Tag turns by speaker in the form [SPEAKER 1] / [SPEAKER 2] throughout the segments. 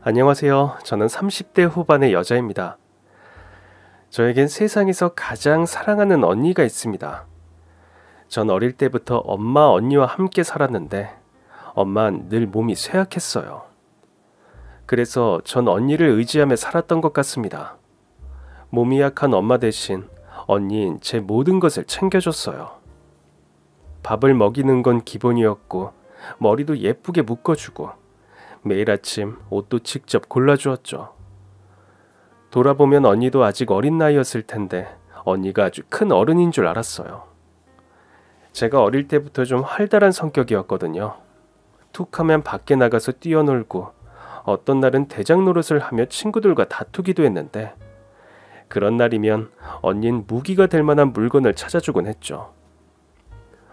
[SPEAKER 1] 안녕하세요. 저는 30대 후반의 여자입니다. 저에겐 세상에서 가장 사랑하는 언니가 있습니다. 전 어릴 때부터 엄마, 언니와 함께 살았는데 엄마는 늘 몸이 쇠약했어요. 그래서 전 언니를 의지하며 살았던 것 같습니다. 몸이 약한 엄마 대신 언니인 제 모든 것을 챙겨줬어요. 밥을 먹이는 건 기본이었고 머리도 예쁘게 묶어주고 매일 아침 옷도 직접 골라주었죠. 돌아보면 언니도 아직 어린 나이였을 텐데 언니가 아주 큰 어른인 줄 알았어요. 제가 어릴 때부터 좀 활달한 성격이었거든요. 툭 하면 밖에 나가서 뛰어놀고 어떤 날은 대장 노릇을 하며 친구들과 다투기도 했는데 그런 날이면 언니는 무기가 될 만한 물건을 찾아주곤 했죠.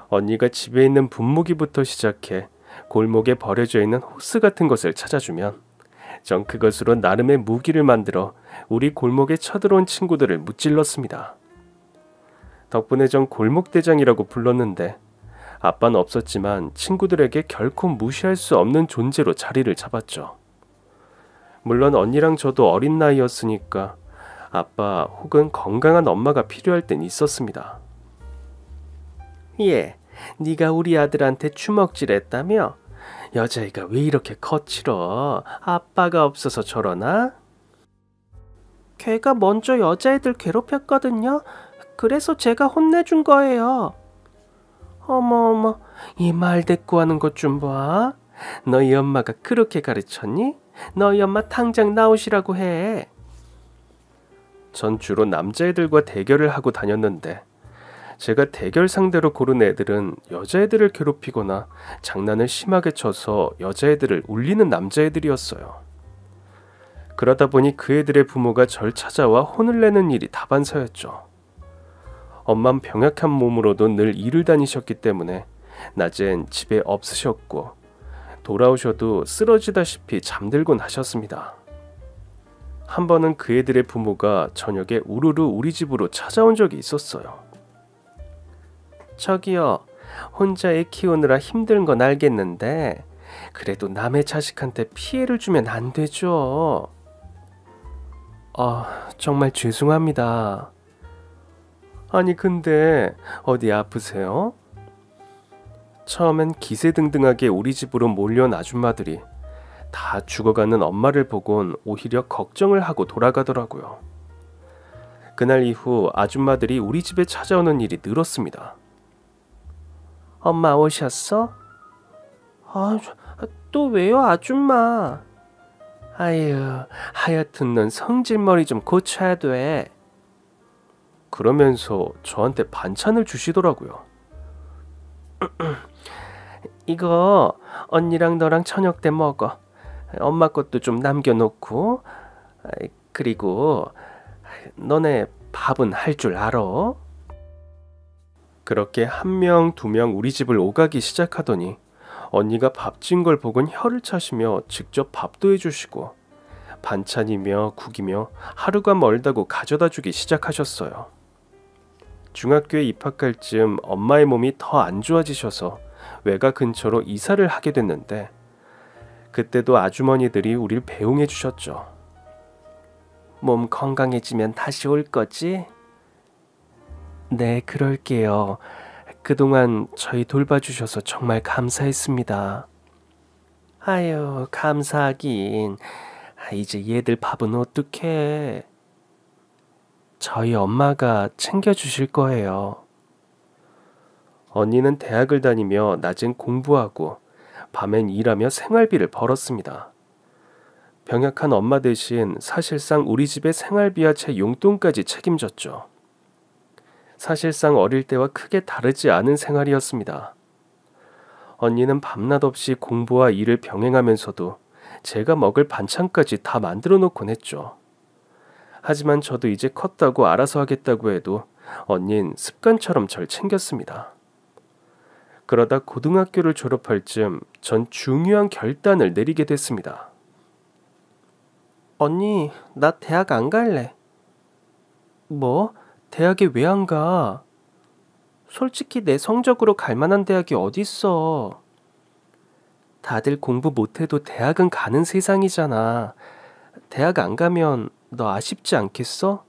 [SPEAKER 1] 언니가 집에 있는 분무기부터 시작해 골목에 버려져 있는 호스 같은 것을 찾아주면 전 그것으로 나름의 무기를 만들어 우리 골목에 쳐들어온 친구들을 무찔렀습니다. 덕분에 전 골목대장이라고 불렀는데 아빠는 없었지만 친구들에게 결코 무시할 수 없는 존재로 자리를 잡았죠. 물론 언니랑 저도 어린 나이였으니까 아빠 혹은 건강한 엄마가 필요할 땐 있었습니다. 예, 네가 우리 아들한테 주먹질했다며? 여자애가 왜 이렇게 거칠어? 아빠가 없어서 저러나? 걔가 먼저 여자애들 괴롭혔거든요. 그래서 제가 혼내준 거예요. 어머, 이 말대꾸하는 것 좀 봐. 너희 엄마가 그렇게 가르쳤니? 너희 엄마 당장 나오시라고 해. 전 주로 남자애들과 대결을 하고 다녔는데 제가 대결 상대로 고른 애들은 여자애들을 괴롭히거나 장난을 심하게 쳐서 여자애들을 울리는 남자애들이었어요. 그러다 보니 그 애들의 부모가 절 찾아와 혼을 내는 일이 다반사였죠. 엄만 병약한 몸으로도 늘 일을 다니셨기 때문에 낮엔 집에 없으셨고 돌아오셔도 쓰러지다시피 잠들곤 하셨습니다. 한 번은 그 애들의 부모가 저녁에 우르르 우리 집으로 찾아온 적이 있었어요. 저기요, 혼자 애 키우느라 힘든 건 알겠는데 그래도 남의 자식한테 피해를 주면 안 되죠. 정말 죄송합니다. 아니 근데 어디 아프세요? 처음엔 기세등등하게 우리 집으로 몰려온 아줌마들이 다 죽어가는 엄마를 보곤 오히려 걱정을 하고 돌아가더라고요. 그날 이후 아줌마들이 우리 집에 찾아오는 일이 늘었습니다. 엄마 오셨어? 또 왜요 아줌마? 아유, 하여튼 넌 성질머리 좀 고쳐야 돼. 그러면서 저한테 반찬을 주시더라고요. 이거 언니랑 너랑 저녁 때 먹어. 엄마 것도 좀 남겨놓고. 그리고 너네 밥은 할 줄 알아? 그렇게 한 명, 두 명 우리 집을 오가기 시작하더니 언니가 밥진 걸 보곤 혀를 차시며 직접 밥도 해주시고 반찬이며 국이며 하루가 멀다고 가져다 주기 시작하셨어요. 중학교에 입학할 즈음 엄마의 몸이 더 안 좋아지셔서 외가 근처로 이사를 하게 됐는데 그때도 아주머니들이 우릴 배웅해 주셨죠. 몸 건강해지면 다시 올 거지? 네, 그럴게요. 그동안 저희 돌봐주셔서 정말 감사했습니다. 아유, 감사하긴. 이제 얘들 밥은 어떡해? 저희 엄마가 챙겨주실 거예요. 언니는 대학을 다니며 낮엔 공부하고 밤엔 일하며 생활비를 벌었습니다. 병약한 엄마 대신 사실상 우리 집의 생활비와 제 용돈까지 책임졌죠. 사실상 어릴 때와 크게 다르지 않은 생활이었습니다. 언니는 밤낮 없이 공부와 일을 병행하면서도 제가 먹을 반찬까지 다 만들어 놓곤 했죠. 하지만 저도 이제 컸다고 알아서 하겠다고 해도 언니는 습관처럼 절 챙겼습니다. 그러다 고등학교를 졸업할 즈음 전 중요한 결단을 내리게 됐습니다. 언니, 나 대학 안 갈래. 뭐? 대학에 왜 안 가? 솔직히 내 성적으로 갈 만한 대학이 어딨어. 다들 공부 못해도 대학은 가는 세상이잖아. 대학 안 가면 너 아쉽지 않겠어?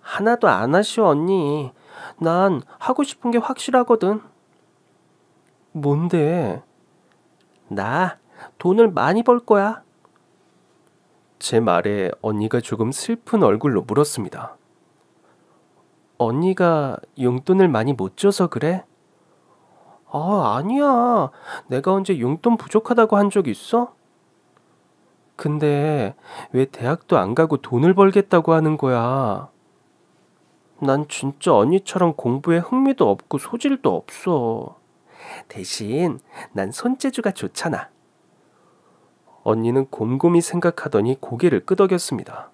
[SPEAKER 1] 하나도 안 아쉬워, 언니. 난 하고 싶은 게 확실하거든. 뭔데? 나 돈을 많이 벌 거야. 제 말에 언니가 조금 슬픈 얼굴로 물었습니다. 언니가 용돈을 많이 못 줘서 그래? 아니야. 내가 언제 용돈 부족하다고 한 적 있어? 근데 왜 대학도 안 가고 돈을 벌겠다고 하는 거야? 난 진짜 언니처럼 공부에 흥미도 없고 소질도 없어. 대신 난 손재주가 좋잖아. 언니는 곰곰이 생각하더니 고개를 끄덕였습니다.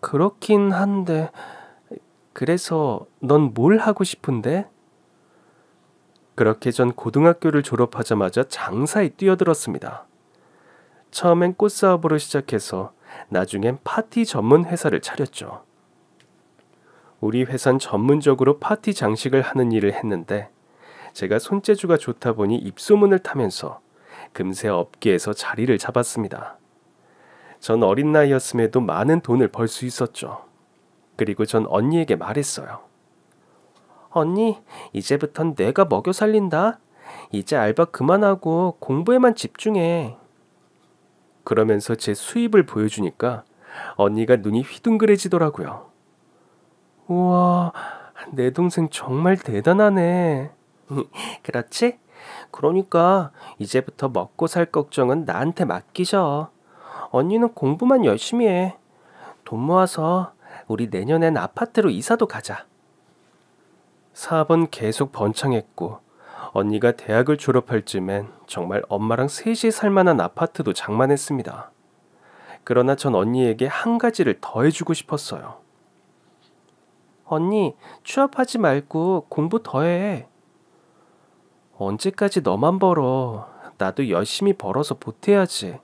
[SPEAKER 1] 그렇긴 한데, 그래서 넌 뭘 하고 싶은데? 그렇게 전 고등학교를 졸업하자마자 장사에 뛰어들었습니다. 처음엔 꽃사업으로 시작해서 나중엔 파티 전문 회사를 차렸죠. 우리 회사는 전문적으로 파티 장식을 하는 일을 했는데 제가 손재주가 좋다 보니 입소문을 타면서 금세 업계에서 자리를 잡았습니다. 전 어린 나이였음에도 많은 돈을 벌 수 있었죠. 그리고 전 언니에게 말했어요. 언니, 이제부턴 내가 먹여 살린다. 이제 알바 그만하고 공부에만 집중해. 그러면서 제 수입을 보여주니까 언니가 눈이 휘둥그레지더라고요. 우와, 내 동생 정말 대단하네. 그렇지? 그러니까 이제부터 먹고 살 걱정은 나한테 맡기셔. 언니는 공부만 열심히 해. 돈 모아서 우리 내년엔 아파트로 이사도 가자. 사업은 계속 번창했고 언니가 대학을 졸업할 쯤엔 정말 엄마랑 셋이 살 만한 아파트도 장만했습니다. 그러나 전 언니에게 한 가지를 더 해주고 싶었어요. 언니, 취업하지 말고 공부 더 해. 언제까지 너만 벌어. 나도 열심히 벌어서 보태야지.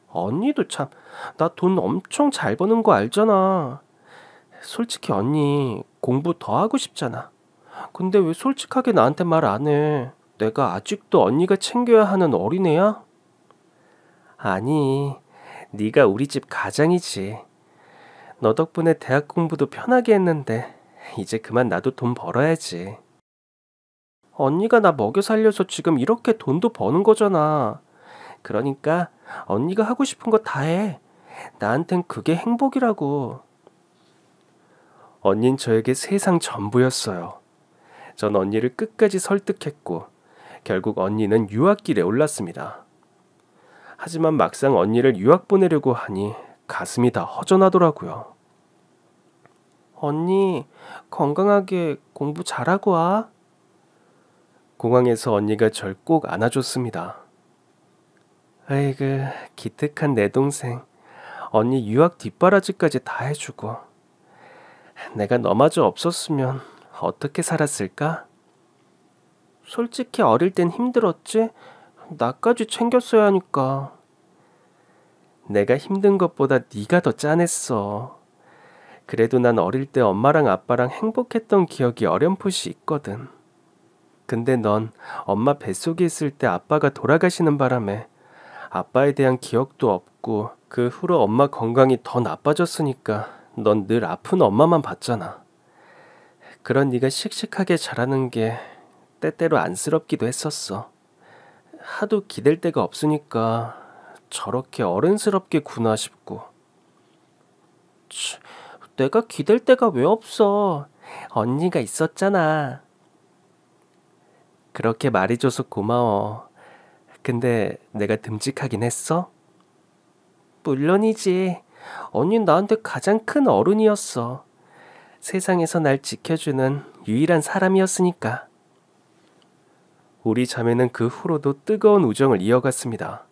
[SPEAKER 1] 언니도 참, 나 돈 엄청 잘 버는 거 알잖아. 솔직히 언니, 공부 더 하고 싶잖아. 근데 왜 솔직하게 나한테 말 안 해? 내가 아직도 언니가 챙겨야 하는 어린애야? 아니, 네가 우리 집 가장이지. 너 덕분에 대학 공부도 편하게 했는데 이제 그만 나도 돈 벌어야지. 언니가 나 먹여 살려서 지금 이렇게 돈도 버는 거잖아. 그러니까 언니가 하고 싶은 거 다 해. 나한텐 그게 행복이라고. 언닌 저에게 세상 전부였어요. 전 언니를 끝까지 설득했고 결국 언니는 유학길에 올랐습니다. 하지만 막상 언니를 유학 보내려고 하니 가슴이 다 허전하더라고요. 언니, 건강하게 공부 잘하고 와. 공항에서 언니가 절 꼭 안아줬습니다. 아이고, 기특한 내 동생. 언니 유학 뒷바라지까지 다 해주고. 내가 너마저 없었으면 어떻게 살았을까? 솔직히 어릴 땐 힘들었지? 나까지 챙겼어야 하니까. 내가 힘든 것보다 네가 더 짠했어. 그래도 난 어릴 때 엄마랑 아빠랑 행복했던 기억이 어렴풋이 있거든. 근데 넌 엄마 뱃속에 있을 때 아빠가 돌아가시는 바람에 아빠에 대한 기억도 없고 그 후로 엄마 건강이 더 나빠졌으니까 넌 늘 아픈 엄마만 봤잖아. 그런 네가 씩씩하게 자라는 게 때때로 안쓰럽기도 했었어. 하도 기댈 데가 없으니까 저렇게 어른스럽게구나 싶고. 내가 기댈 데가 왜 없어. 언니가 있었잖아. 그렇게 말해줘서 고마워. 근데 내가 듬직하긴 했어? 물론이지. 언니는 나한테 가장 큰 어른이었어. 세상에서 날 지켜주는 유일한 사람이었으니까. 우리 자매는 그 후로도 뜨거운 우정을 이어갔습니다.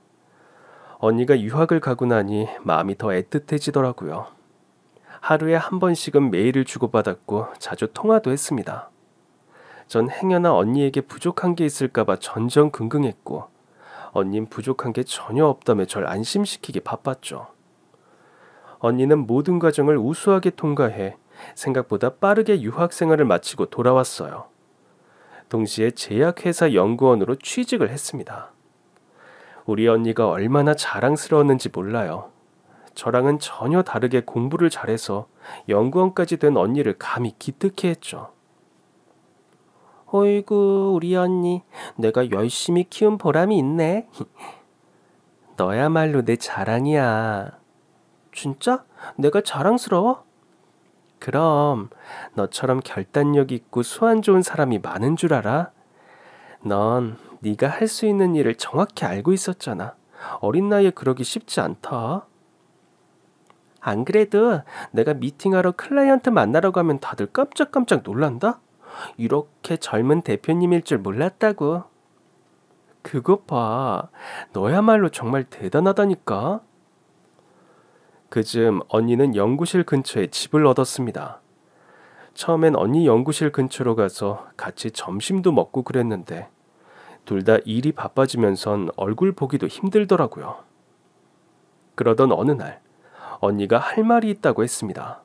[SPEAKER 1] 언니가 유학을 가고 나니 마음이 더 애틋해지더라고요. 하루에 한 번씩은 메일을 주고받았고 자주 통화도 했습니다. 전 행여나 언니에게 부족한 게 있을까봐 전전긍긍했고 언닌 부족한 게 전혀 없다며 절 안심시키기 바빴죠. 언니는 모든 과정을 우수하게 통과해 생각보다 빠르게 유학 생활을 마치고 돌아왔어요. 동시에 제약회사 연구원으로 취직을 했습니다. 우리 언니가 얼마나 자랑스러웠는지 몰라요. 저랑은 전혀 다르게 공부를 잘해서 연구원까지 된 언니를 감히 기특해 했죠. 어이구, 우리 언니, 내가 열심히 키운 보람이 있네. 너야말로 내 자랑이야. 진짜? 내가 자랑스러워? 그럼 너처럼 결단력 있고 수완 좋은 사람이 많은 줄 알아? 넌 네가 할 수 있는 일을 정확히 알고 있었잖아. 어린 나이에 그러기 쉽지 않다. 안 그래도 내가 미팅하러 클라이언트 만나러 가면 다들 깜짝깜짝 놀란다? 이렇게 젊은 대표님일 줄 몰랐다고. 그것 봐. 너야말로 정말 대단하다니까. 그즈음 언니는 연구실 근처에 집을 얻었습니다. 처음엔 언니 연구실 근처로 가서 같이 점심도 먹고 그랬는데 둘 다 일이 바빠지면선 얼굴 보기도 힘들더라고요. 그러던 어느 날 언니가 할 말이 있다고 했습니다.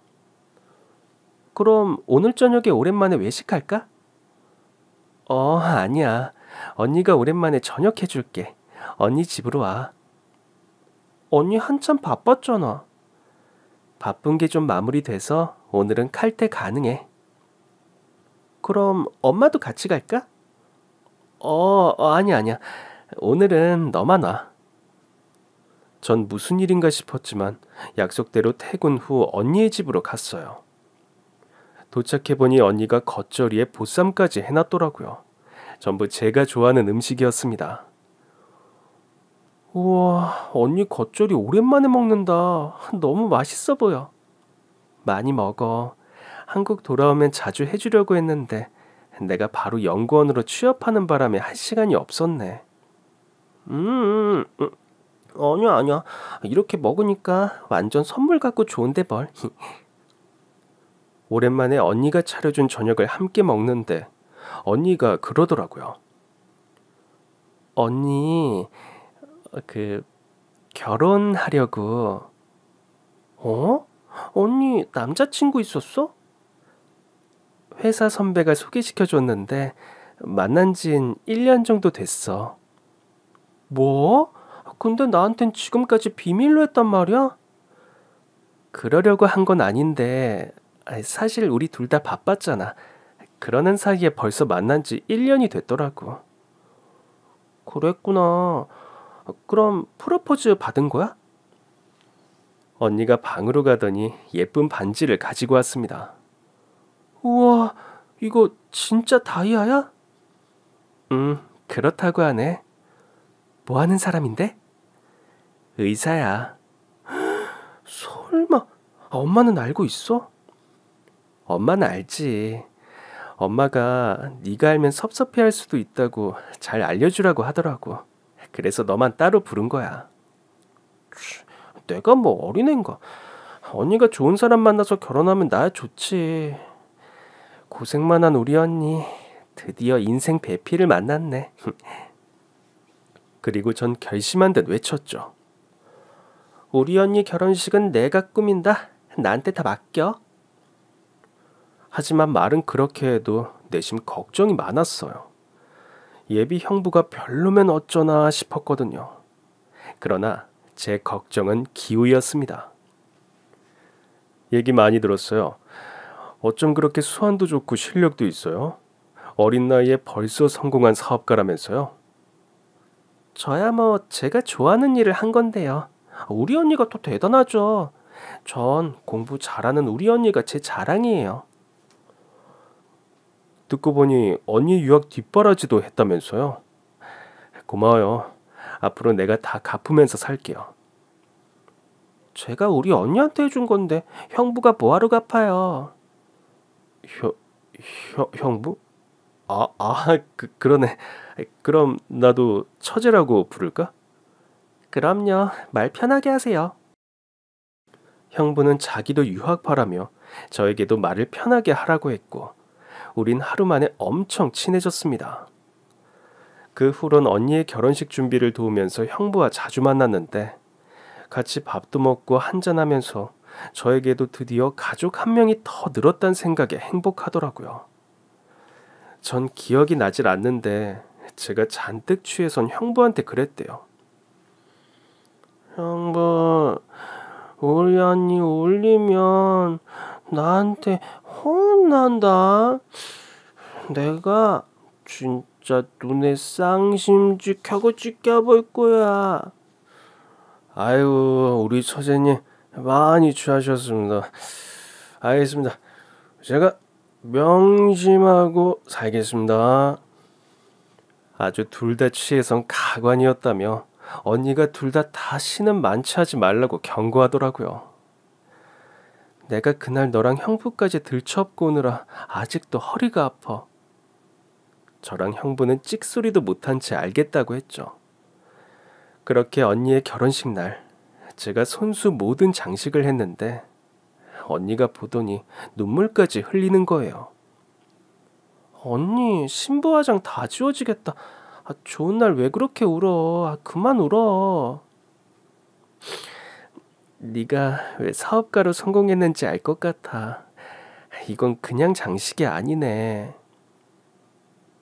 [SPEAKER 1] 그럼 오늘 저녁에 오랜만에 외식할까? 아니야. 언니가 오랜만에 저녁 해줄게. 언니 집으로 와. 언니 한참 바빴잖아. 바쁜 게 좀 마무리돼서 오늘은 칼퇴 가능해. 그럼 엄마도 같이 갈까? 아니야. 오늘은 너만 와. 전 무슨 일인가 싶었지만 약속대로 퇴근 후 언니의 집으로 갔어요. 도착해보니 언니가 겉절이에 보쌈까지 해놨더라고요. 전부 제가 좋아하는 음식이었습니다. 우와, 언니 겉절이 오랜만에 먹는다. 너무 맛있어 보여. 많이 먹어. 한국 돌아오면 자주 해주려고 했는데 내가 바로 연구원으로 취업하는 바람에 할 시간이 없었네. 아니야. 이렇게 먹으니까 완전 선물 같고 좋은데 뭘. 오랜만에 언니가 차려준 저녁을 함께 먹는데 언니가 그러더라고요. 언니, 결혼하려고. 언니 남자친구 있었어? 회사 선배가 소개시켜줬는데 만난 지는 1년 정도 됐어. 뭐? 근데 나한텐 지금까지 비밀로 했단 말이야? 그러려고 한 건 아닌데 사실 우리 둘 다 바빴잖아. 그러는 사이에 벌써 만난 지 1년이 됐더라고. 그랬구나. 그럼 프로포즈 받은 거야? 언니가 방으로 가더니 예쁜 반지를 가지고 왔습니다. 우와, 이거 진짜 다이아야? 그렇다고 하네. 뭐 하는 사람인데? 의사야. 설마, 엄마는 알고 있어? 엄마는 알지. 엄마가 네가 알면 섭섭해할 수도 있다고 잘 알려주라고 하더라고. 그래서 너만 따로 부른 거야. 내가 뭐 어린애인가. 언니가 좋은 사람 만나서 결혼하면 나야 좋지. 고생만 한 우리 언니 드디어 인생 배필을 만났네. 그리고 전 결심한 듯 외쳤죠. 우리 언니 결혼식은 내가 꾸민다. 나한테 다 맡겨. 하지만 말은 그렇게 해도 내심 걱정이 많았어요. 예비 형부가 별로면 어쩌나 싶었거든요. 그러나 제 걱정은 기우였습니다. 얘기 많이 들었어요. 어쩜 그렇게 수완도 좋고 실력도 있어요? 어린 나이에 벌써 성공한 사업가라면서요? 저야 뭐 제가 좋아하는 일을 한 건데요. 우리 언니가 더 대단하죠. 전 공부 잘하는 우리 언니가 제 자랑이에요. 듣고 보니 언니 유학 뒷바라지도 했다면서요? 고마워요. 앞으로 내가 다 갚으면서 살게요. 제가 우리 언니한테 해준 건데 형부가 뭐하러 갚아요? 형부? 그러네. 그럼 나도 처제라고 부를까? 그럼요. 말 편하게 하세요. 형부는 자기도 유학파라며 저에게도 말을 편하게 하라고 했고 우린 하루 만에 엄청 친해졌습니다. 그 후론 언니의 결혼식 준비를 도우면서 형부와 자주 만났는데 같이 밥도 먹고 한잔하면서 저에게도 드디어 가족 한 명이 더 늘었다는 생각에 행복하더라고요. 전 기억이 나질 않는데 제가 잔뜩 취해선 형부한테 그랬대요. 형부, 우리 언니 울리면 나한테 혼난다. 내가 진짜 눈에 쌍심쥐하고 찢겨볼 거야. 아유, 우리 처제님 많이 취하셨습니다. 알겠습니다. 제가 명심하고 살겠습니다. 아주 둘 다 취해선 가관이었다며 언니가 둘 다 다시는 만취하지 말라고 경고하더라고요. 내가 그날 너랑 형부까지 들쳐업고 오느라 아직도 허리가 아파. 저랑 형부는 찍소리도 못한 채 알겠다고 했죠. 그렇게 언니의 결혼식 날 제가 손수 모든 장식을 했는데 언니가 보더니 눈물까지 흘리는 거예요. 언니 신부 화장 다 지워지겠다. 좋은 날 왜 그렇게 울어? 그만 울어. 네가 왜 사업가로 성공했는지 알 것 같아. 이건 그냥 장식이 아니네.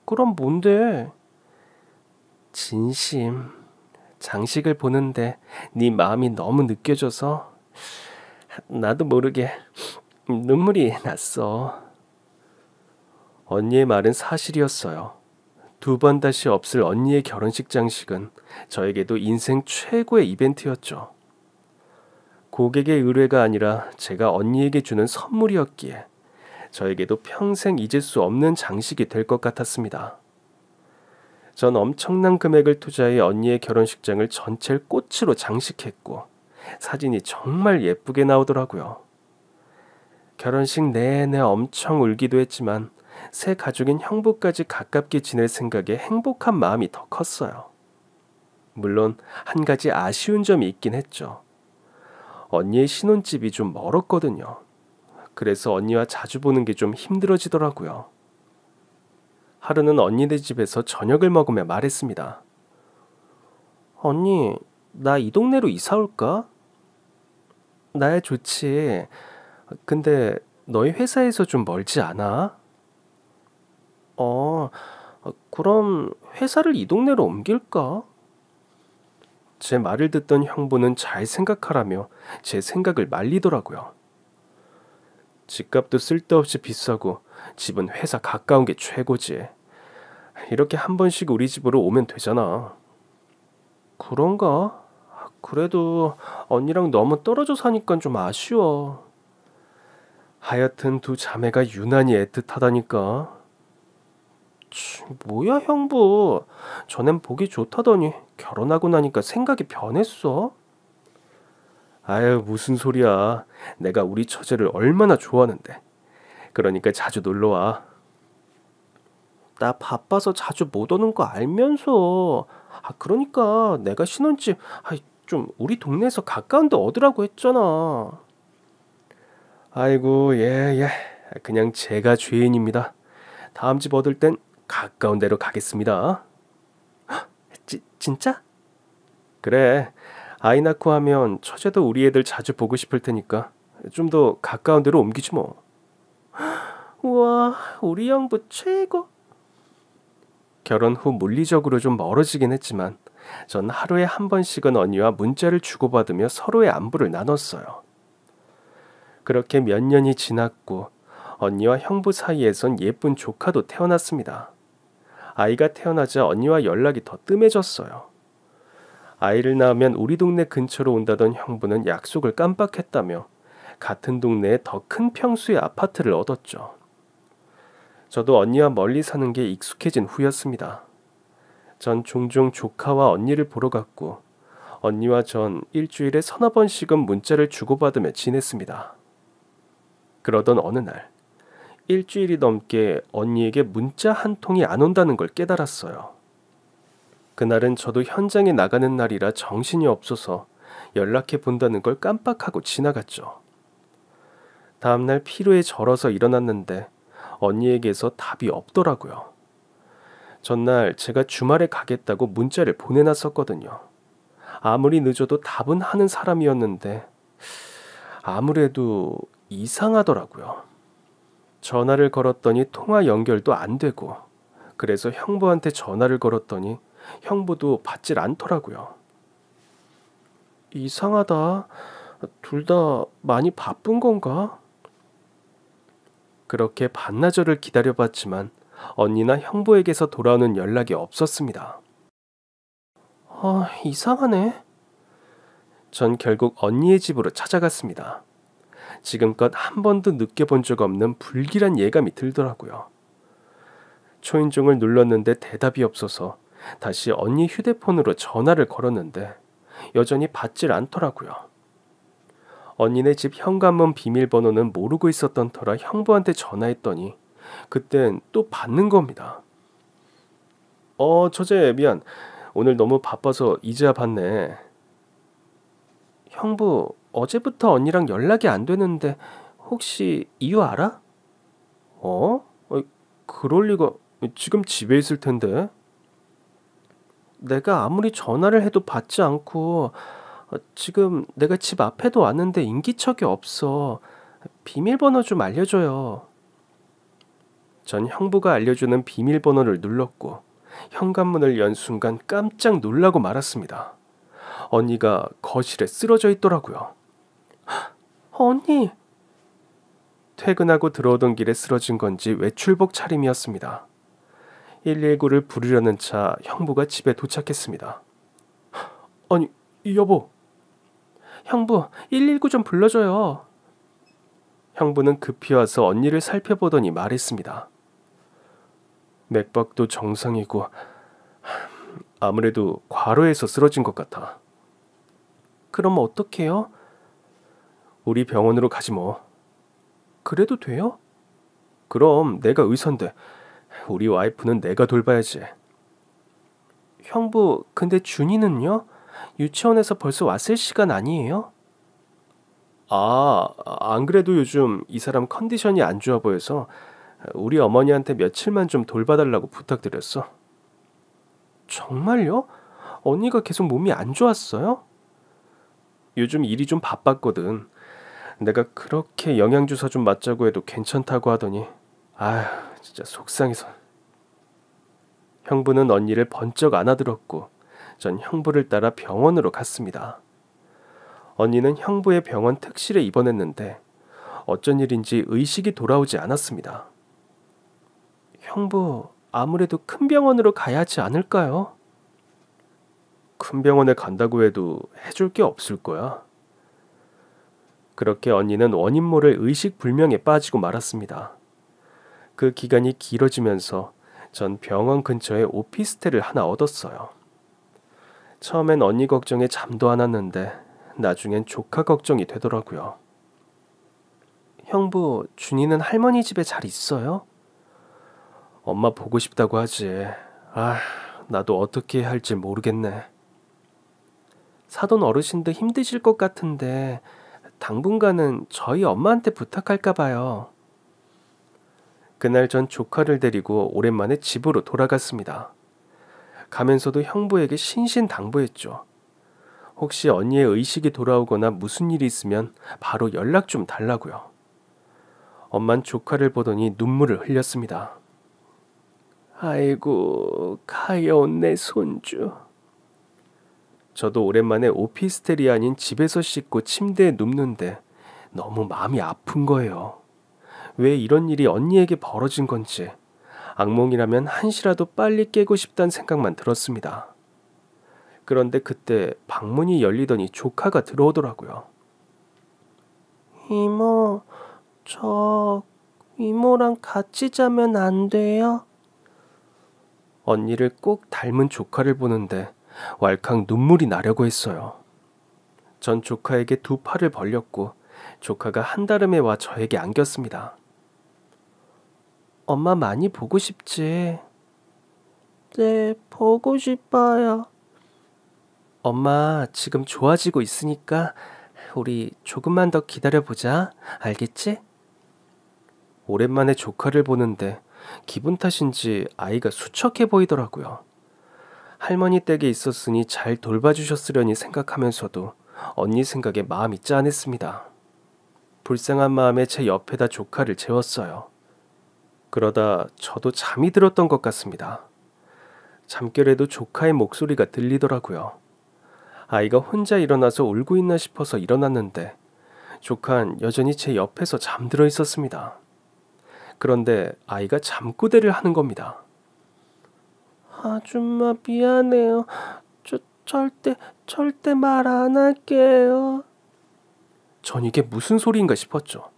[SPEAKER 1] 그럼 뭔데? 진심. 장식을 보는데 네 마음이 너무 느껴져서 나도 모르게 눈물이 났어. 언니의 말은 사실이었어요. 두 번 다시 없을 언니의 결혼식 장식은 저에게도 인생 최고의 이벤트였죠. 고객의 의뢰가 아니라 제가 언니에게 주는 선물이었기에 저에게도 평생 잊을 수 없는 장식이 될 것 같았습니다. 전 엄청난 금액을 투자해 언니의 결혼식장을 전체를 꽃으로 장식했고 사진이 정말 예쁘게 나오더라고요. 결혼식 내내 엄청 울기도 했지만 새 가족인 형부까지 가깝게 지낼 생각에 행복한 마음이 더 컸어요. 물론 한 가지 아쉬운 점이 있긴 했죠. 언니의 신혼집이 좀 멀었거든요. 그래서 언니와 자주 보는 게 좀 힘들어지더라고요. 하루는 언니네 집에서 저녁을 먹으며 말했습니다. 언니, 나 이 동네로 이사 올까? 나야 좋지. 근데 너희 회사에서 좀 멀지 않아? 그럼 회사를 이 동네로 옮길까? 제 말을 듣던 형부는 잘 생각하라며 제 생각을 말리더라고요. 집값도 쓸데없이 비싸고 집은 회사 가까운 게 최고지. 이렇게 한 번씩 우리 집으로 오면 되잖아. 그런가? 그래도 언니랑 너무 떨어져 사니까 좀 아쉬워. 하여튼 두 자매가 유난히 애틋하다니까. 뭐야 형부. 전엔 보기 좋다더니 결혼하고 나니까 생각이 변했어? 아유 무슨 소리야. 내가 우리 처제를 얼마나 좋아하는데. 그러니까 자주 놀러와. 나 바빠서 자주 못 오는 거 알면서. 그러니까 내가 신혼집 좀 우리 동네에서 가까운데 얻으라고 했잖아. 아이고 예. 그냥 제가 죄인입니다. 다음 집 얻을 땐 가까운 데로 가겠습니다. 진짜? 그래. 아이 낳고 하면 처제도 우리 애들 자주 보고 싶을 테니까 좀 더 가까운 데로 옮기지 뭐. 우와, 우리 형부 최고. 결혼 후 물리적으로 좀 멀어지긴 했지만 전 하루에 한 번씩은 언니와 문자를 주고받으며 서로의 안부를 나눴어요. 그렇게 몇 년이 지났고 언니와 형부 사이에선 예쁜 조카도 태어났습니다. 아이가 태어나자 언니와 연락이 더 뜸해졌어요. 아이를 낳으면 우리 동네 근처로 온다던 형부는 약속을 깜빡했다며 같은 동네에 더 큰 평수의 아파트를 얻었죠. 저도 언니와 멀리 사는 게 익숙해진 후였습니다. 전 종종 조카와 언니를 보러 갔고 언니와 전 일주일에 서너 번씩은 문자를 주고받으며 지냈습니다. 그러던 어느 날 일주일이 넘게 언니에게 문자 한 통이 안 온다는 걸 깨달았어요. 그날은 저도 현장에 나가는 날이라 정신이 없어서 연락해 본다는 걸 깜빡하고 지나갔죠. 다음날 피로에 절어서 일어났는데 언니에게서 답이 없더라고요. 전날 제가 주말에 가겠다고 문자를 보내놨었거든요. 아무리 늦어도 답은 하는 사람이었는데 아무래도 이상하더라고요. 전화를 걸었더니 통화 연결도 안 되고 그래서 형부한테 전화를 걸었더니 형부도 받질 않더라고요. 이상하다. 둘 다 많이 바쁜 건가? 그렇게 반나절을 기다려봤지만 언니나 형부에게서 돌아오는 연락이 없었습니다. 이상하네. 전 결국 언니의 집으로 찾아갔습니다. 지금껏 한 번도 느껴본 적 없는 불길한 예감이 들더라고요. 초인종을 눌렀는데 대답이 없어서 다시 언니 휴대폰으로 전화를 걸었는데 여전히 받질 않더라고요. 언니네 집 현관문 비밀번호는 모르고 있었던 터라 형부한테 전화했더니 그땐 또 받는 겁니다. 처제 미안. 오늘 너무 바빠서 이제야 받네. 형부, 어제부터 언니랑 연락이 안 되는데 혹시 이유 알아? 그럴 리가. 지금 집에 있을 텐데. 내가 아무리 전화를 해도 받지 않고 지금 내가 집 앞에도 왔는데 인기척이 없어. 비밀번호 좀 알려줘요. 전 형부가 알려주는 비밀번호를 눌렀고 현관문을 연 순간 깜짝 놀라고 말았습니다. 언니가 거실에 쓰러져 있더라고요. 언니! 퇴근하고 들어오던 길에 쓰러진 건지 외출복 차림이었습니다. 119를 부르려는 차 형부가 집에 도착했습니다. 아니, 여보. 형부, 119 좀 불러줘요. 형부는 급히 와서 언니를 살펴보더니 말했습니다. 맥박도 정상이고 아무래도 과로해서 쓰러진 것 같아. 그럼 어떡해요? 우리 병원으로 가지 뭐. 그래도 돼요? 그럼 내가 의사인데 우리 와이프는 내가 돌봐야지. 형부, 근데 준이는요? 유치원에서 벌써 왔을 시간 아니에요? 안 그래도 요즘 이 사람 컨디션이 안 좋아 보여서 우리 어머니한테 며칠만 좀 돌봐달라고 부탁드렸어. 정말요? 언니가 계속 몸이 안 좋았어요? 요즘 일이 좀 바빴거든. 내가 그렇게 영양주사 좀 맞자고 해도 괜찮다고 하더니 진짜 속상해서. 형부는 언니를 번쩍 안아들었고 전 형부를 따라 병원으로 갔습니다. 언니는 형부의 병원 특실에 입원했는데 어쩐 일인지 의식이 돌아오지 않았습니다. 형부, 아무래도 큰 병원으로 가야 하지 않을까요? 큰 병원에 간다고 해도 해줄 게 없을 거야. 그렇게 언니는 원인 모를 의식불명에 빠지고 말았습니다. 그 기간이 길어지면서 전 병원 근처에 오피스텔을 하나 얻었어요. 처음엔 언니 걱정에 잠도 안 왔는데 나중엔 조카 걱정이 되더라고요. 형부, 준이는 할머니 집에 잘 있어요? 엄마 보고 싶다고 하지. 나도 어떻게 해야 할지 모르겠네. 사돈 어르신도 힘드실 것 같은데 당분간은 저희 엄마한테 부탁할까 봐요. 그날 전 조카를 데리고 오랜만에 집으로 돌아갔습니다. 가면서도 형부에게 신신당부했죠. 혹시 언니의 의식이 돌아오거나 무슨 일이 있으면 바로 연락 좀 달라고요. 엄만 조카를 보더니 눈물을 흘렸습니다. 아이고, 가여운 내 손주. 저도 오랜만에 오피스텔이 아닌 집에서 씻고 침대에 눕는데 너무 마음이 아픈 거예요. 왜 이런 일이 언니에게 벌어진 건지 악몽이라면 한시라도 빨리 깨고 싶다는 생각만 들었습니다. 그런데 그때 방문이 열리더니 조카가 들어오더라고요. 이모, 저 이모랑 같이 자면 안 돼요? 언니를 꼭 닮은 조카를 보는데 왈칵 눈물이 나려고 했어요. 전 조카에게 두 팔을 벌렸고 조카가 한달음에 와 저에게 안겼습니다. 엄마 많이 보고 싶지? 네, 보고 싶어요. 엄마 지금 좋아지고 있으니까 우리 조금만 더 기다려보자. 알겠지? 오랜만에 조카를 보는데 기분 탓인지 아이가 수척해 보이더라고요. 할머니 댁에 있었으니 잘 돌봐주셨으려니 생각하면서도 언니 생각에 마음이 짠했습니다. 불쌍한 마음에 제 옆에다 조카를 재웠어요. 그러다 저도 잠이 들었던 것 같습니다. 잠결에도 조카의 목소리가 들리더라고요. 아이가 혼자 일어나서 울고 있나 싶어서 일어났는데 조카는 여전히 제 옆에서 잠들어 있었습니다. 그런데 아이가 잠꼬대를 하는 겁니다. 아줌마 미안해요. 저 절대 말 안 할게요. 전 이게 무슨 소리인가 싶었죠.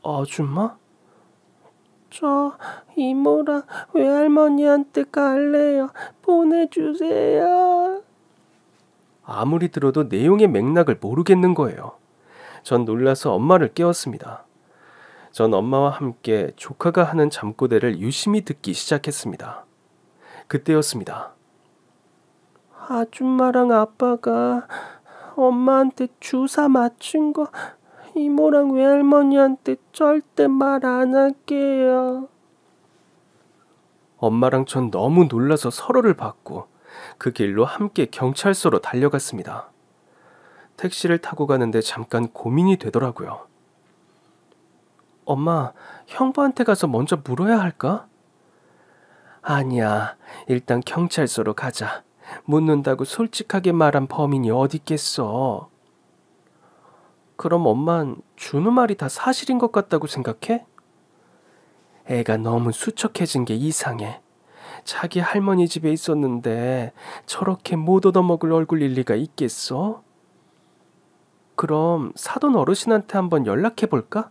[SPEAKER 1] 아줌마? 저 이모랑 외할머니한테 갈래요. 보내주세요. 아무리 들어도 내용의 맥락을 모르겠는 거예요. 전 놀라서 엄마를 깨웠습니다. 전 엄마와 함께 조카가 하는 잠꼬대를 유심히 듣기 시작했습니다. 그때였습니다. 아줌마랑 아빠가 엄마한테 주사 맞춘 거 이모랑 외할머니한테 절대 말 안 할게요. 엄마랑 전 너무 놀라서 서로를 봤고 그 길로 함께 경찰서로 달려갔습니다. 택시를 타고 가는데 잠깐 고민이 되더라고요. 엄마, 형부한테 가서 먼저 물어야 할까? 아니야, 일단 경찰서로 가자. 묻는다고 솔직하게 말한 범인이 어디 있겠어. 그럼 엄만 준우 말이 다 사실인 것 같다고 생각해? 애가 너무 수척해진 게 이상해. 자기 할머니 집에 있었는데 저렇게 못 얻어먹을 얼굴일 리가 있겠어? 그럼 사돈 어르신한테 한번 연락해 볼까?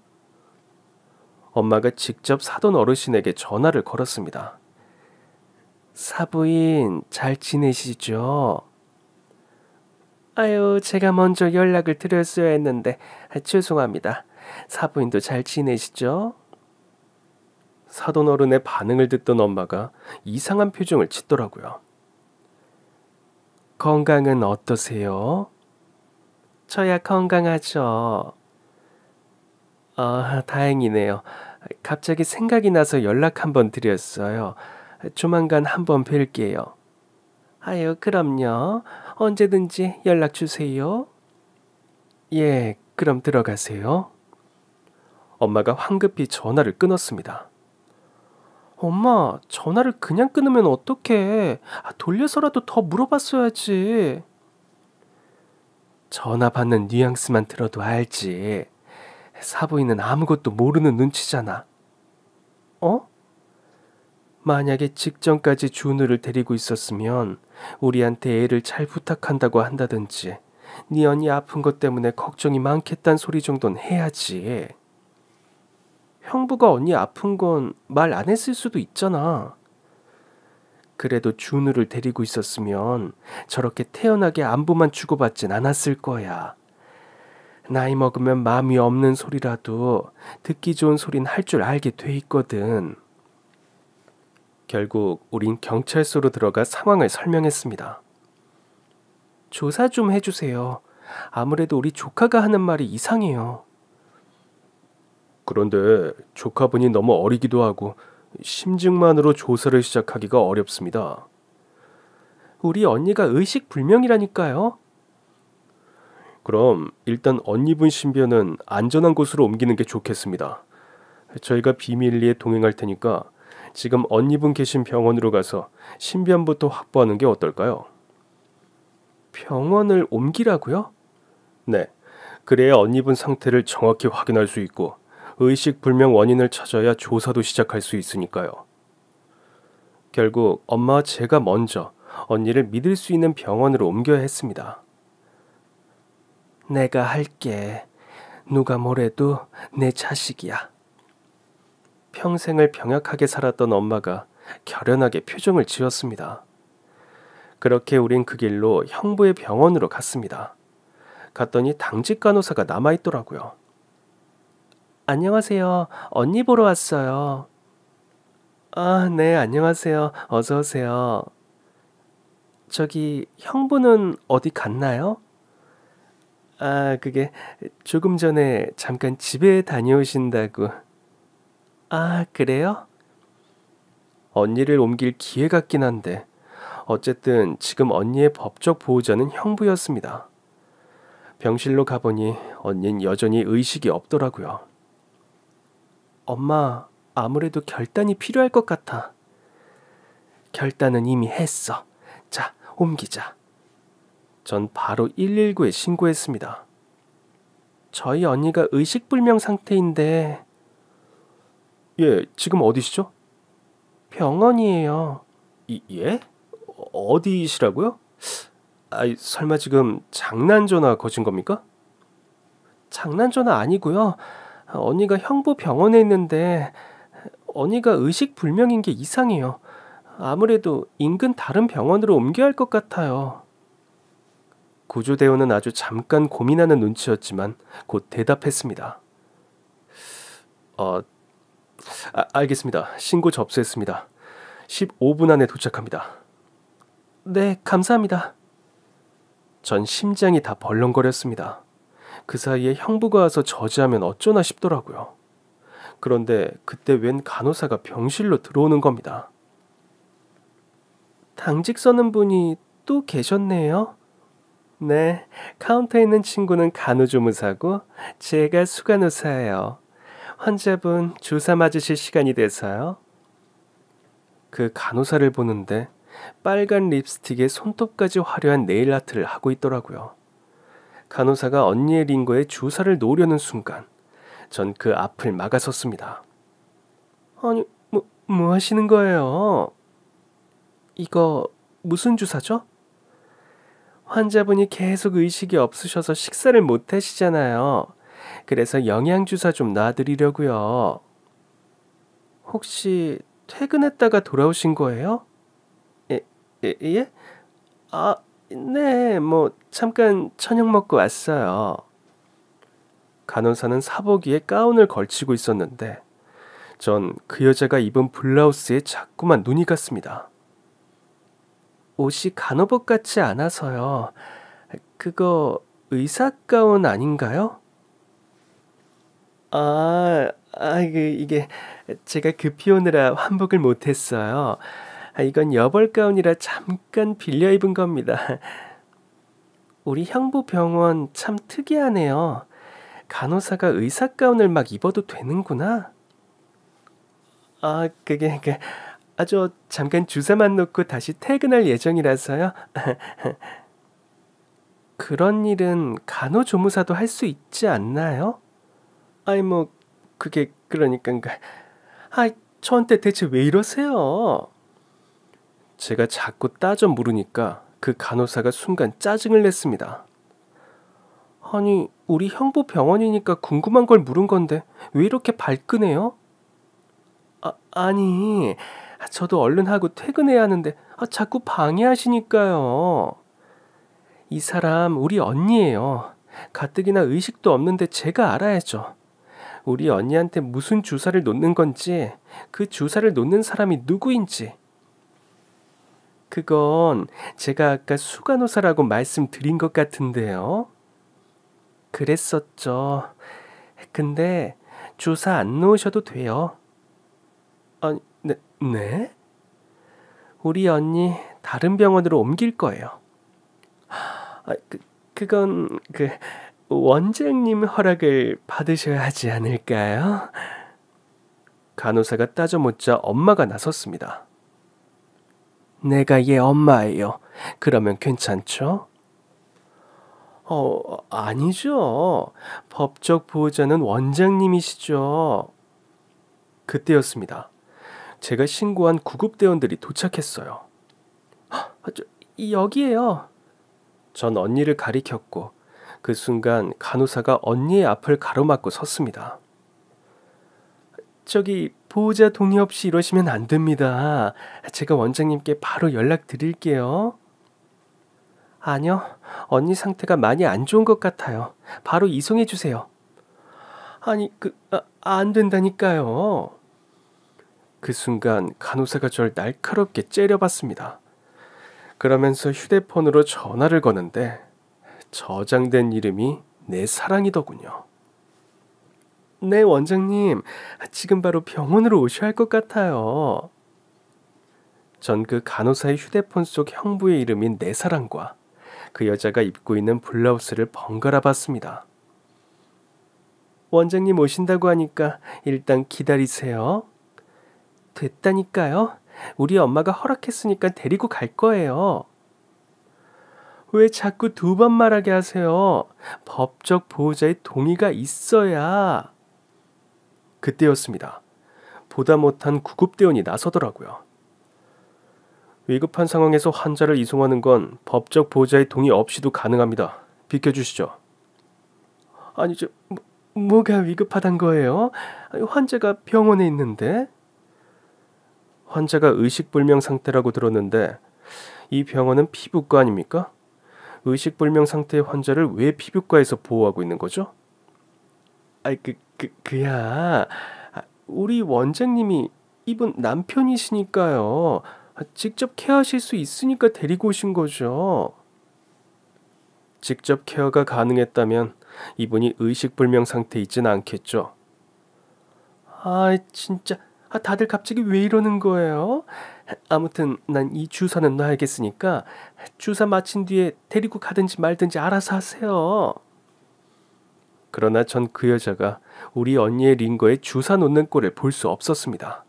[SPEAKER 1] 엄마가 직접 사돈 어르신에게 전화를 걸었습니다. 사부인 잘 지내시죠? 아유, 제가 먼저 연락을 드렸어야 했는데 죄송합니다. 사부인도 잘 지내시죠? 사돈 어른의 반응을 듣던 엄마가 이상한 표정을 짓더라고요. 건강은 어떠세요? 저야 건강하죠. 다행이네요. 갑자기 생각이 나서 연락 한번 드렸어요. 조만간 한번 뵐게요. 아유, 그럼요. 언제든지 연락 주세요. 예, 그럼 들어가세요. 엄마가 황급히 전화를 끊었습니다. 엄마, 전화를 그냥 끊으면 어떡해. 돌려서라도 더 물어봤어야지. 전화 받는 뉘앙스만 들어도 알지. 사부인은 아무것도 모르는 눈치잖아. 만약에 직전까지 준우를 데리고 있었으면 우리한테 애를 잘 부탁한다고 한다든지 네 언니 아픈 것 때문에 걱정이 많겠단 소리 정도는 해야지. 형부가 언니 아픈 건 말 안 했을 수도 있잖아. 그래도 준우를 데리고 있었으면 저렇게 태연하게 안부만 주고받진 않았을 거야. 나이 먹으면 마음이 없는 소리라도 듣기 좋은 소린 할 줄 알게 돼 있거든. 결국 우린 경찰서로 들어가 상황을 설명했습니다. 조사 좀 해주세요. 아무래도 우리 조카가 하는 말이 이상해요. 그런데 조카분이 너무 어리기도 하고 심증만으로 조사를 시작하기가 어렵습니다. 우리 언니가 의식불명이라니까요. 그럼 일단 언니분 신변은 안전한 곳으로 옮기는 게 좋겠습니다. 저희가 비밀리에 동행할 테니까 지금 언니분 계신 병원으로 가서 신변부터 확보하는 게 어떨까요? 병원을 옮기라고요? 네, 그래야 언니분 상태를 정확히 확인할 수 있고 의식불명 원인을 찾아야 조사도 시작할 수 있으니까요. 결국 엄마와 제가 먼저 언니를 믿을 수 있는 병원으로 옮겨야 했습니다. 내가 할게. 누가 뭐래도 내 자식이야. 평생을 병약하게 살았던 엄마가 결연하게 표정을 지었습니다. 그렇게 우린 그 길로 형부의 병원으로 갔습니다. 갔더니 당직 간호사가 남아있더라고요. 안녕하세요. 언니 보러 왔어요. 네, 안녕하세요. 어서 오세요. 저기 형부는 어디 갔나요? 그게 조금 전에 잠깐 집에 다녀오신다고. 그래요? 언니를 옮길 기회 같긴 한데 어쨌든 지금 언니의 법적 보호자는 형부였습니다. 병실로 가보니 언니는 여전히 의식이 없더라고요. 엄마, 아무래도 결단이 필요할 것 같아. 결단은 이미 했어. 자, 옮기자. 전 바로 119에 신고했습니다. 저희 언니가 의식불명 상태인데. 예, 지금 어디시죠? 병원이에요. 예? 어디시라고요? 아이, 설마 지금 장난 전화 거신 겁니까? 장난 전화 아니고요. 언니가 형부 병원에 있는데 언니가 의식불명인 게 이상해요. 아무래도 인근 다른 병원으로 옮겨야 할 것 같아요. 구조대원은 아주 잠깐 고민하는 눈치였지만 곧 대답했습니다. 알겠습니다. 신고 접수했습니다. 15분 안에 도착합니다. 네, 감사합니다. 전 심장이 다 벌렁거렸습니다. 그 사이에 형부가 와서 저지하면 어쩌나 싶더라고요. 그런데 그때 웬 간호사가 병실로 들어오는 겁니다. 당직 서는 분이 또 계셨네요. 네, 카운터에 있는 친구는 간호조무사고 제가 수간호사예요. 환자분 주사 맞으실 시간이 돼서요. 그 간호사를 보는데 빨간 립스틱에 손톱까지 화려한 네일 아트를 하고 있더라고요. 간호사가 언니의 링거에 주사를 놓으려는 순간 전 그 앞을 막아섰습니다. 아니, 뭐 하시는 거예요? 이거 무슨 주사죠? 환자분이 계속 의식이 없으셔서 식사를 못 하시잖아요. 그래서 영양주사 좀 놔드리려고요. 혹시 퇴근했다가 돌아오신 거예요? 예? 네, 잠깐 저녁 먹고 왔어요. 간호사는 사복 위에 가운을 걸치고 있었는데 전 그 여자가 입은 블라우스에 자꾸만 눈이 갔습니다. 옷이 간호복 같지 않아서요. 그거 의사 가운 아닌가요? 이게 제가 급히 오느라 환복을 못했어요. 이건 여벌 가운이라 잠깐 빌려 입은 겁니다. 우리 형부 병원 참 특이하네요. 간호사가 의사 가운을 막 입어도 되는구나. 저 잠깐 주사만 놓고 다시 퇴근할 예정이라서요. 그런 일은 간호조무사도 할 수 있지 않나요? 그게 그러니까. 저한테 대체 왜 이러세요? 제가 자꾸 따져 물으니까 그 간호사가 순간 짜증을 냈습니다. 아니, 우리 형부 병원이니까 궁금한 걸 물은 건데 왜 이렇게 발끈해요? 아니, 저도 얼른 하고 퇴근해야 하는데 자꾸 방해하시니까요. 이 사람 우리 언니예요. 가뜩이나 의식도 없는데 제가 알아야죠. 우리 언니한테 무슨 주사를 놓는 건지, 그 주사를 놓는 사람이 누구인지. 그건 제가 아까 수간호사라고 말씀드린 것 같은데요. 그랬었죠. 근데 주사 안 놓으셔도 돼요. 네? 우리 언니 다른 병원으로 옮길 거예요. 그건 원장님 허락을 받으셔야 하지 않을까요? 간호사가 따져 묻자 엄마가 나섰습니다. 내가 얘 엄마예요. 그러면 괜찮죠? 아니죠. 법적 보호자는 원장님이시죠. 그때였습니다. 제가 신고한 구급대원들이 도착했어요. 여기에요. 전 언니를 가리켰고 그 순간 간호사가 언니의 앞을 가로막고 섰습니다. 저기 보호자 동의 없이 이러시면 안 됩니다. 제가 원장님께 바로 연락드릴게요. 아니요, 언니 상태가 많이 안 좋은 것 같아요. 바로 이송해 주세요. 안 된다니까요. 그 순간 간호사가 절 날카롭게 째려봤습니다. 그러면서 휴대폰으로 전화를 거는데 저장된 이름이 내 사랑이더군요. 네, 원장님. 지금 바로 병원으로 오셔야 할 것 같아요. 전 그 간호사의 휴대폰 속 형부의 이름인 내 사랑과 그 여자가 입고 있는 블라우스를 번갈아 봤습니다. 원장님 오신다고 하니까 일단 기다리세요. 됐다니까요. 우리 엄마가 허락했으니까 데리고 갈 거예요. 왜 자꾸 두 번 말하게 하세요? 법적 보호자의 동의가 있어야. 그때였습니다. 보다 못한 구급대원이 나서더라고요. 위급한 상황에서 환자를 이송하는 건 법적 보호자의 동의 없이도 가능합니다. 비켜주시죠. 아니, 뭐가 위급하단 거예요? 환자가 병원에 있는데? 환자가 의식불명 상태라고 들었는데 이 병원은 피부과 아닙니까? 의식불명 상태의 환자를 왜 피부과에서 보호하고 있는 거죠? 그야 우리 원장님이 이분 남편이시니까요. 직접 케어하실 수 있으니까 데리고 오신 거죠. 직접 케어가 가능했다면 이분이 의식불명 상태에 있진 않겠죠. 진짜 다들 갑자기 왜 이러는 거예요? 아무튼 난 이 주사는 놔야겠으니까 주사 마친 뒤에 데리고 가든지 말든지 알아서 하세요. 그러나 전 그 여자가 우리 언니의 링거에 주사 놓는 꼴을 볼 수 없었습니다.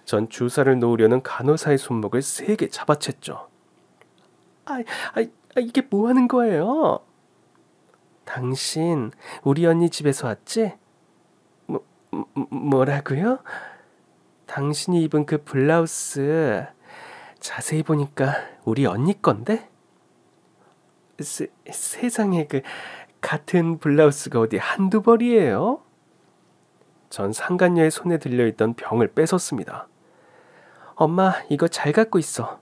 [SPEAKER 1] 전 주사를 놓으려는 간호사의 손목을 세게 잡아챘죠. 이게 뭐 하는 거예요? 당신 우리 언니 집에서 왔지? 뭐라고요? 당신이 입은 그 블라우스 자세히 보니까 우리 언니 건데? 세상에 같은 블라우스가 어디 한두 벌이에요? 전 상간녀의 손에 들려있던 병을 뺏었습니다. 엄마, 이거 잘 갖고 있어.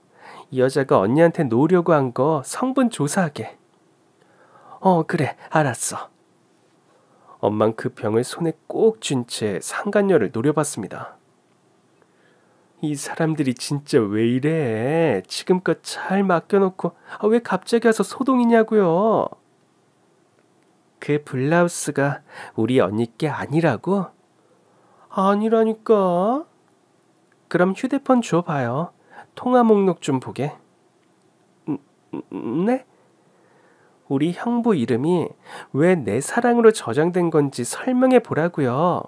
[SPEAKER 1] 이 여자가 언니한테 놓으려고 한 거 성분 조사하게. 그래, 알았어. 엄만 그 병을 손에 꼭 쥔 채 상간녀를 노려봤습니다. 이 사람들이 진짜 왜 이래? 지금껏 잘 맡겨놓고 왜 갑자기 와서 소동이냐고요? 그 블라우스가 우리 언니께 아니라고? 아니라니까. 그럼 휴대폰 줘봐요. 통화 목록 좀 보게. 네? 우리 형부 이름이 왜 내 사랑으로 저장된 건지 설명해 보라고요.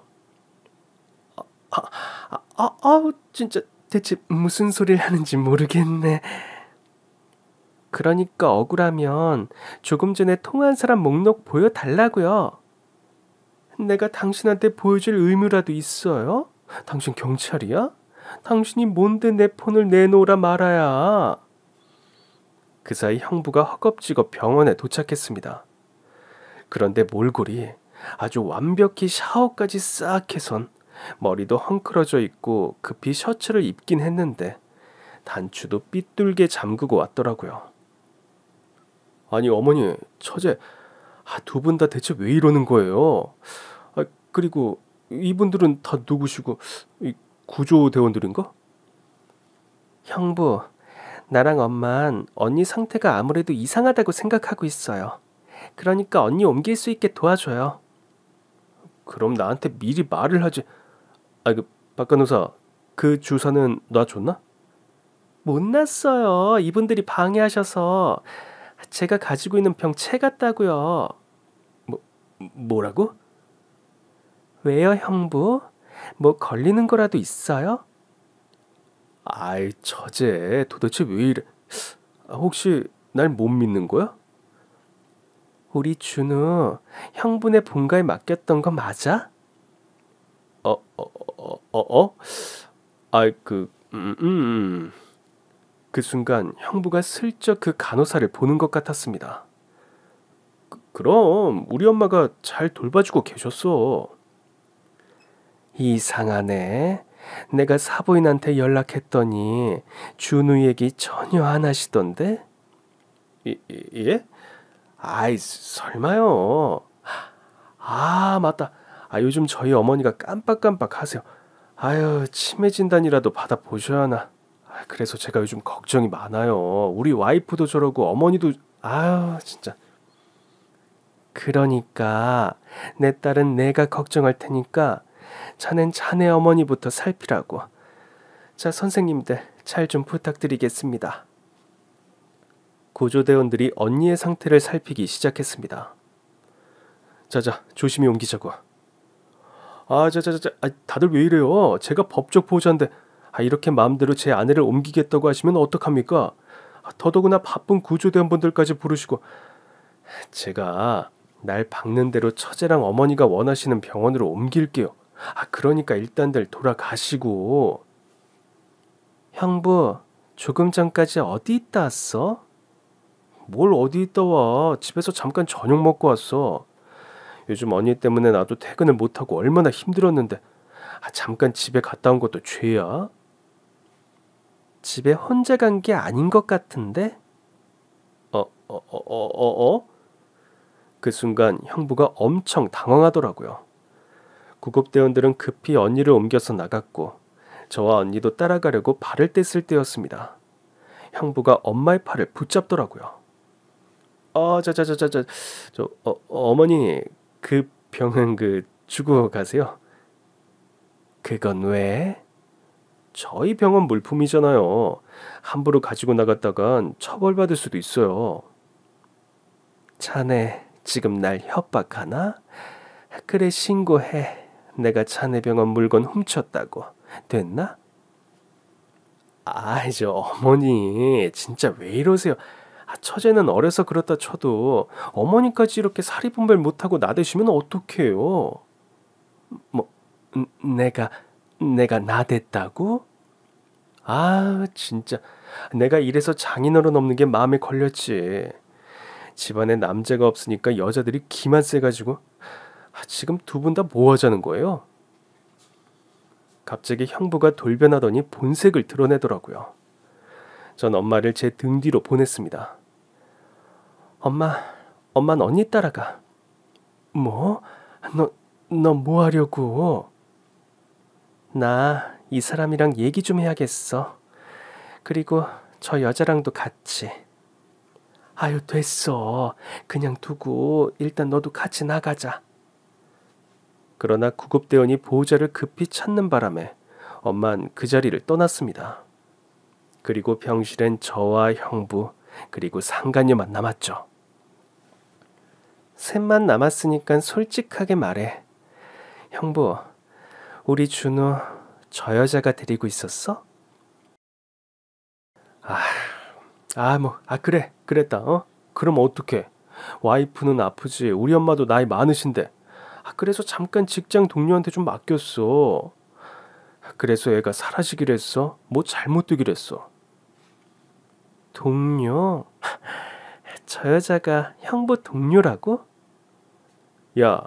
[SPEAKER 1] 진짜 대체 무슨 소리를 하는지 모르겠네. 그러니까 억울하면 조금 전에 통화한 사람 목록 보여달라고요. 내가 당신한테 보여줄 의무라도 있어요? 당신 경찰이야? 당신이 뭔데 내 폰을 내놓으라 말아야. 그 사이 형부가 허겁지겁 병원에 도착했습니다. 그런데 몰골이 아주 완벽히 샤워까지 싹 해선 머리도 헝클어져 있고 급히 셔츠를 입긴 했는데 단추도 삐뚤게 잠그고 왔더라고요. 아니 어머니, 처제, 두 분 다 대체 왜 이러는 거예요? 그리고 이분들은 다 누구시고 구조대원들인가? 형부, 나랑 엄만 언니 상태가 아무래도 이상하다고 생각하고 있어요. 그러니까 언니 옮길 수 있게 도와줘요. 그럼 나한테 미리 말을 하지. 박 간호사, 그 주사는 놔줬나? 못 놨어요. 이분들이 방해하셔서. 제가 가지고 있는 병 채갔다고요. 뭐라고? 왜요, 형부? 뭐 걸리는 거라도 있어요? 처제, 도대체 왜 이래? 혹시 날 못 믿는 거야? 우리 준우, 형부네 본가에 맡겼던 거 맞아? 그 순간 형부가 슬쩍 그 간호사를 보는 것 같았습니다. 그럼 우리 엄마가 잘 돌봐주고 계셨어. 이상하네. 내가 사부인한테 연락했더니 준우 얘기 전혀 안 하시던데? 예? 설마요. 맞다. 요즘 저희 어머니가 깜빡깜빡 하세요. 치매 진단이라도 받아보셔야 하나. 그래서 제가 요즘 걱정이 많아요. 우리 와이프도 저러고 어머니도 진짜. 그러니까 내 딸은 내가 걱정할 테니까 자넨 자네 어머니부터 살피라고. 자, 선생님들 잘 좀 부탁드리겠습니다. 구조대원들이 언니의 상태를 살피기 시작했습니다. 자자, 조심히 옮기자고. 다들 왜 이래요? 제가 법적 보호자인데 이렇게 마음대로 제 아내를 옮기겠다고 하시면 어떡합니까? 더더구나 바쁜 구조대원분들까지 부르시고 제가 날 박는 대로 처제랑 어머니가 원하시는 병원으로 옮길게요. 그러니까 일단들 돌아가시고. 형부, 조금 전까지 어디 있다 왔어? 뭘 어디 있다 와? 집에서 잠깐 저녁 먹고 왔어. 요즘 언니 때문에 나도 퇴근을 못하고 얼마나 힘들었는데 잠깐 집에 갔다 온 것도 죄야? 집에 혼자 간 게 아닌 것 같은데? 그 순간 형부가 엄청 당황하더라고요. 구급대원들은 급히 언니를 옮겨서 나갔고 저와 언니도 따라가려고 발을 뗐을 때였습니다. 형부가 엄마의 팔을 붙잡더라고요. 어머니, 그 병은 주고 가세요. 그건 왜? 저희 병원 물품이잖아요. 함부로 가지고 나갔다간 처벌받을 수도 있어요. 자네 지금 날 협박하나? 그래, 신고해. 내가 자네 병원 물건 훔쳤다고. 됐나? 어머니 진짜 왜 이러세요? 처제는 어려서 그렇다 쳐도 어머니까지 이렇게 사리분별 못하고 나대시면 어떡해요? 뭐 내가 나댔다고? 진짜 내가 이래서 장인어른 없는 게 마음에 걸렸지. 집안에 남자가 없으니까 여자들이 기만 세가지고. 지금 두 분 다 뭐 하자는 거예요? 갑자기 형부가 돌변하더니 본색을 드러내더라고요. 전 엄마를 제 등 뒤로 보냈습니다. 엄마는 언니 따라가. 뭐? 너 뭐 하려고? 나 이 사람이랑 얘기 좀 해야겠어. 그리고 저 여자랑도 같이. 됐어. 그냥 두고 일단 너도 같이 나가자. 그러나 구급대원이 보호자를 급히 찾는 바람에 엄만 그 자리를 떠났습니다. 그리고 병실엔 저와 형부 그리고 상간녀만 남았죠. 셋만 남았으니까 솔직하게 말해. 형부, 우리 준우 저 여자가 데리고 있었어? 그래, 그랬다. 그럼 어떡해? 와이프는 아프지. 우리 엄마도 나이 많으신데. 그래서 잠깐 직장 동료한테 좀 맡겼어. 그래서 애가 사라지기로 했어? 뭐 잘못되기로 했어? 동료? 저 여자가 형부 동료라고? 야,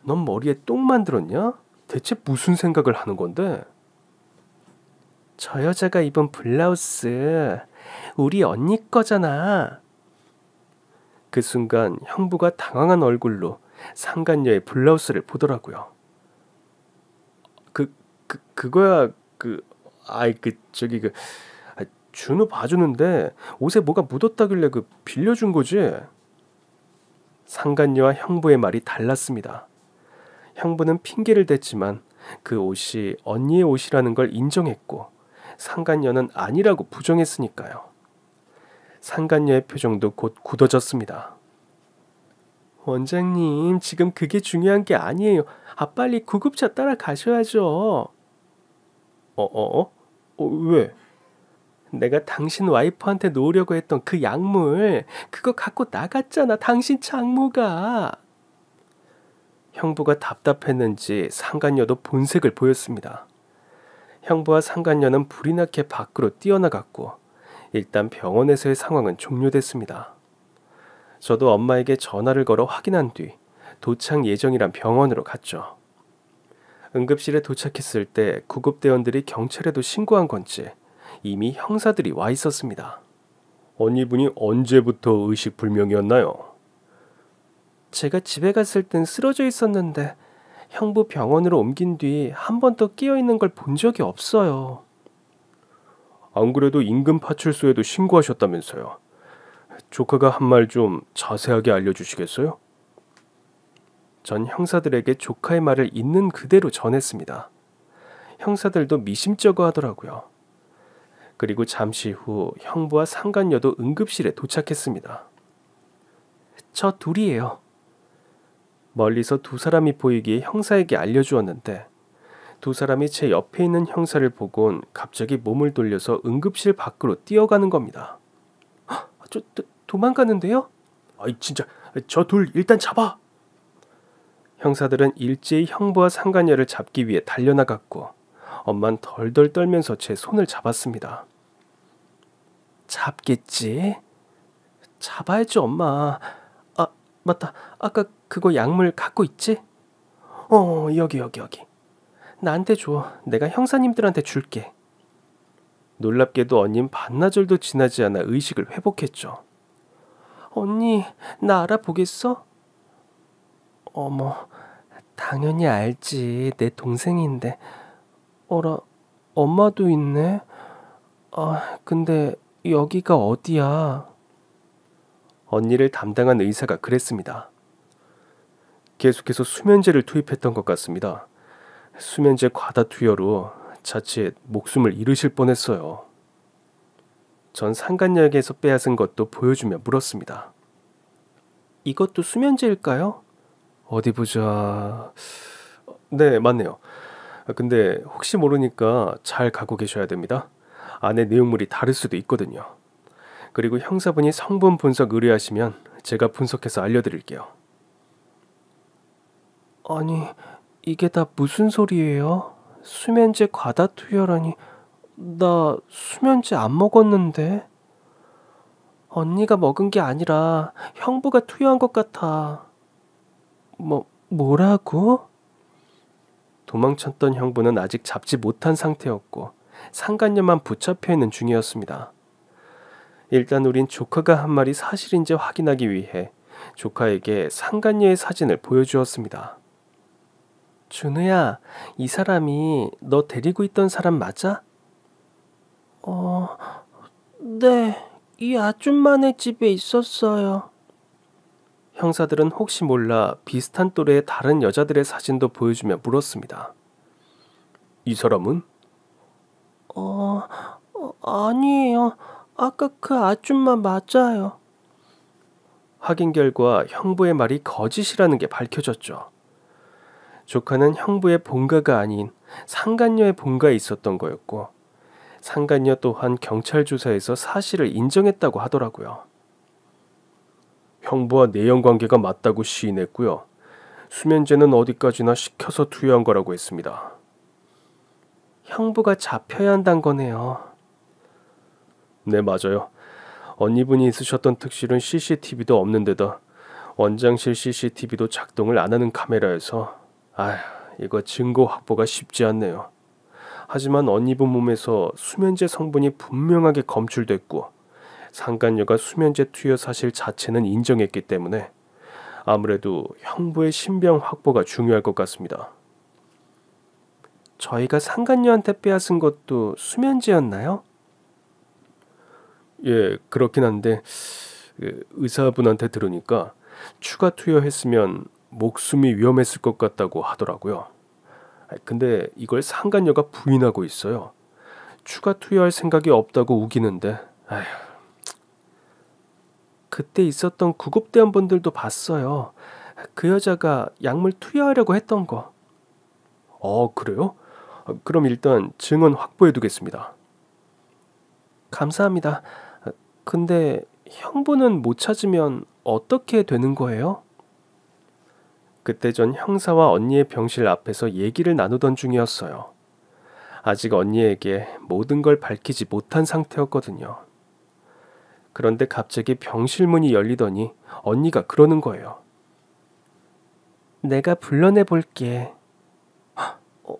[SPEAKER 1] 넌 머리에 똥 만들었냐? 대체 무슨 생각을 하는 건데? 저 여자가 입은 블라우스 우리 언니 거잖아. 그 순간 형부가 당황한 얼굴로 상간녀의 블라우스를 보더라고요. 그거야 준우 봐주는데 옷에 뭐가 묻었다길래 빌려준 거지. 상간녀와 형부의 말이 달랐습니다. 형부는 핑계를 댔지만 그 옷이 언니의 옷이라는 걸 인정했고 상간녀는 아니라고 부정했으니까요. 상간녀의 표정도 곧 굳어졌습니다. 원장님, 지금 그게 중요한 게 아니에요. 빨리 구급차 따라가셔야죠. 왜? 내가 당신 와이프한테 놓으려고 했던 그 약물, 그거 갖고 나갔잖아, 당신 장모가. 형부가 답답했는지 상간녀도 본색을 보였습니다. 형부와 상간녀는 불이 나게 밖으로 뛰어나갔고 일단 병원에서의 상황은 종료됐습니다. 저도 엄마에게 전화를 걸어 확인한 뒤 도착 예정이란 병원으로 갔죠. 응급실에 도착했을 때 구급대원들이 경찰에도 신고한 건지 이미 형사들이 와 있었습니다. 언니분이 언제부터 의식불명이었나요? 제가 집에 갔을 땐 쓰러져 있었는데 형부 병원으로 옮긴 뒤 한 번 더 끼어있는 걸 본 적이 없어요. 안 그래도 인근 파출소에도 신고하셨다면서요. 조카가 한 말 좀 자세하게 알려주시겠어요? 전 형사들에게 조카의 말을 있는 그대로 전했습니다. 형사들도 미심쩍어 하더라고요. 그리고 잠시 후 형부와 상간녀도 응급실에 도착했습니다. 저 둘이에요. 멀리서 두 사람이 보이기에 형사에게 알려주었는데 두 사람이 제 옆에 있는 형사를 보곤 갑자기 몸을 돌려서 응급실 밖으로 뛰어가는 겁니다. 도망가는데요? 아이 진짜, 저 둘 일단 잡아! 형사들은 일제히 형부와 상간녀를 잡기 위해 달려나갔고 엄만 덜덜 떨면서 제 손을 잡았습니다. 잡겠지? 잡아야지 엄마. 아 맞다, 아까 그거 약물 갖고 있지? 여기. 나한테 줘. 내가 형사님들한테 줄게. 놀랍게도 언닌 반나절도 지나지 않아 의식을 회복했죠. 언니, 나 알아보겠어? 어머, 당연히 알지. 내 동생인데. 어라, 엄마도 있네. 근데 여기가 어디야? 언니를 담당한 의사가 그랬습니다. 계속해서 수면제를 투입했던 것 같습니다. 수면제 과다 투여로 자칫 목숨을 잃으실 뻔했어요. 전 상간녀에게서 빼앗은 것도 보여주며 물었습니다. 이것도 수면제일까요? 어디 보자. 네, 맞네요. 근데 혹시 모르니까 잘 갖고 계셔야 됩니다. 안에 내용물이 다를 수도 있거든요. 그리고 형사분이 성분 분석 의뢰하시면 제가 분석해서 알려드릴게요. 아니, 이게 다 무슨 소리예요? 수면제 과다 투여라니. 나 수면제 안 먹었는데. 언니가 먹은 게 아니라 형부가 투여한 것 같아. 뭐라고? 도망쳤던 형부는 아직 잡지 못한 상태였고 상간녀만 붙잡혀 있는 중이었습니다. 일단 우린 조카가 한 말이 사실인지 확인하기 위해 조카에게 상간녀의 사진을 보여주었습니다. 준우야, 이 사람이 너 데리고 있던 사람 맞아? 네, 이 아줌마네 집에 있었어요. 형사들은 혹시 몰라 비슷한 또래의 다른 여자들의 사진도 보여주며 물었습니다. 이 사람은? 아니에요. 아까 그 아줌마 맞아요. 확인 결과 형부의 말이 거짓이라는 게 밝혀졌죠. 조카는 형부의 본가가 아닌 상간녀의 본가에 있었던 거였고 상간녀 또한 경찰 조사에서 사실을 인정했다고 하더라고요. 형부와 내연관계가 맞다고 시인했고요. 수면제는 어디까지나 시켜서 투여한 거라고 했습니다. 형부가 잡혀야 한다는 거네요. 네, 맞아요. 언니분이 있으셨던 특실은 CCTV도 없는 데다 원장실 CCTV도 작동을 안 하는 카메라여서 이거 증거 확보가 쉽지 않네요. 하지만 언니분 몸에서 수면제 성분이 분명하게 검출됐고 상간녀가 수면제 투여 사실 자체는 인정했기 때문에 아무래도 형부의 신병 확보가 중요할 것 같습니다. 저희가 상간녀한테 빼앗은 것도 수면제였나요? 예, 그렇긴 한데 의사분한테 들으니까 추가 투여했으면 목숨이 위험했을 것 같다고 하더라고요. 근데 이걸 상간녀가 부인하고 있어요. 추가 투여할 생각이 없다고 우기는데 그때 있었던 구급대원분들도 봤어요. 그 여자가 약물 투여하려고 했던 거. 그래요? 그럼 일단 증언 확보해 두겠습니다. 감사합니다. 근데 형부는 못 찾으면 어떻게 되는 거예요? 그때 전 형사와 언니의 병실 앞에서 얘기를 나누던 중이었어요. 아직 언니에게 모든 걸 밝히지 못한 상태였거든요. 그런데 갑자기 병실 문이 열리더니 언니가 그러는 거예요. 내가 불러내 볼게.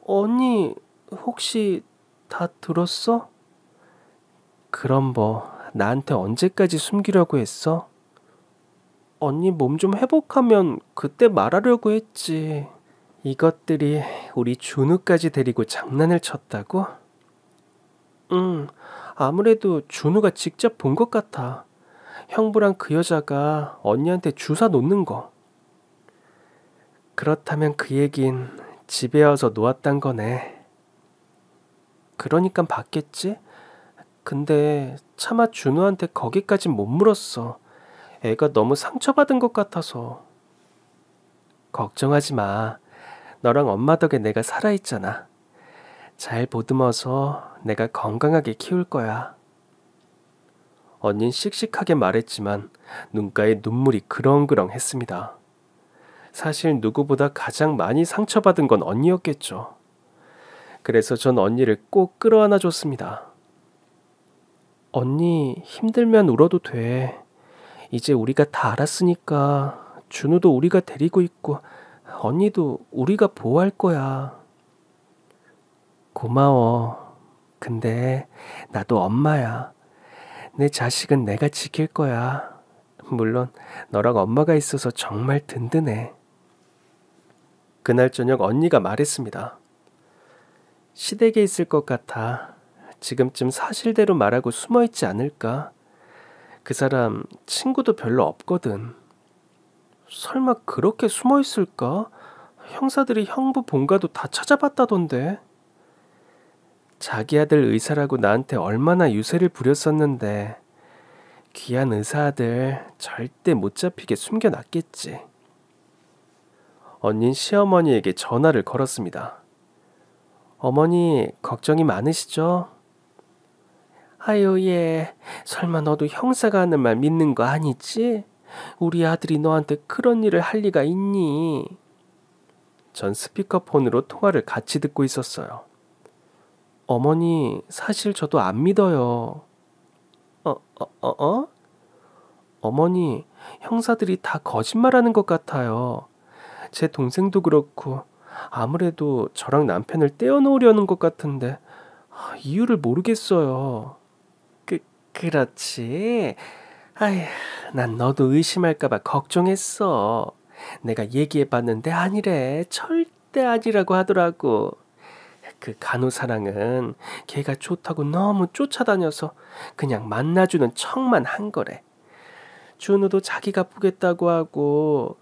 [SPEAKER 1] 언니, 혹시 다 들었어? 그럼 나한테 언제까지 숨기려고 했어? 언니 몸 좀 회복하면 그때 말하려고 했지. 이것들이 우리 준우까지 데리고 장난을 쳤다고? 응, 아무래도 준우가 직접 본 것 같아. 형부랑 그 여자가 언니한테 주사 놓는 거. 그렇다면 그 얘긴 집에 와서 놓았단 거네. 그러니까 봤겠지? 근데 차마 준우한테 거기까진 못 물었어. 애가 너무 상처받은 것 같아서. 걱정하지 마. 너랑 엄마 덕에 내가 살아있잖아. 잘 보듬어서 내가 건강하게 키울 거야. 언닌 씩씩하게 말했지만 눈가에 눈물이 그렁그렁 했습니다. 사실 누구보다 가장 많이 상처받은 건 언니였겠죠. 그래서 전 언니를 꼭 끌어안아 줬습니다. 언니, 힘들면 울어도 돼. 이제 우리가 다 알았으니까 준우도 우리가 데리고 있고 언니도 우리가 보호할 거야. 고마워. 근데 나도 엄마야. 내 자식은 내가 지킬 거야. 물론 너랑 엄마가 있어서 정말 든든해. 그날 저녁 언니가 말했습니다. 시댁에 있을 것 같아. 지금쯤 사실대로 말하고 숨어있지 않을까? 그 사람 친구도 별로 없거든. 설마 그렇게 숨어있을까? 형사들이 형부 본가도 다 찾아봤다던데. 자기 아들 의사라고 나한테 얼마나 유세를 부렸었는데 귀한 의사 아들 절대 못 잡히게 숨겨놨겠지. 언닌 시어머니에게 전화를 걸었습니다. 어머니, 걱정이 많으시죠? 아유, 예. 설마 너도 형사가 하는 말 믿는 거 아니지? 우리 아들이 너한테 그런 일을 할 리가 있니? 전 스피커폰으로 통화를 같이 듣고 있었어요. 어머니, 사실 저도 안 믿어요. 어머니, 형사들이 다 거짓말하는 것 같아요. 제 동생도 그렇고 아무래도 저랑 남편을 떼어놓으려는 것 같은데 이유를 모르겠어요. 그렇지. 아휴, 난 너도 의심할까봐 걱정했어. 내가 얘기해봤는데 아니래. 절대 아니라고 하더라고. 그 간호사랑은 걔가 좋다고 너무 쫓아다녀서 그냥 만나주는 척만 한 거래. 준우도 자기가 보겠다고 하고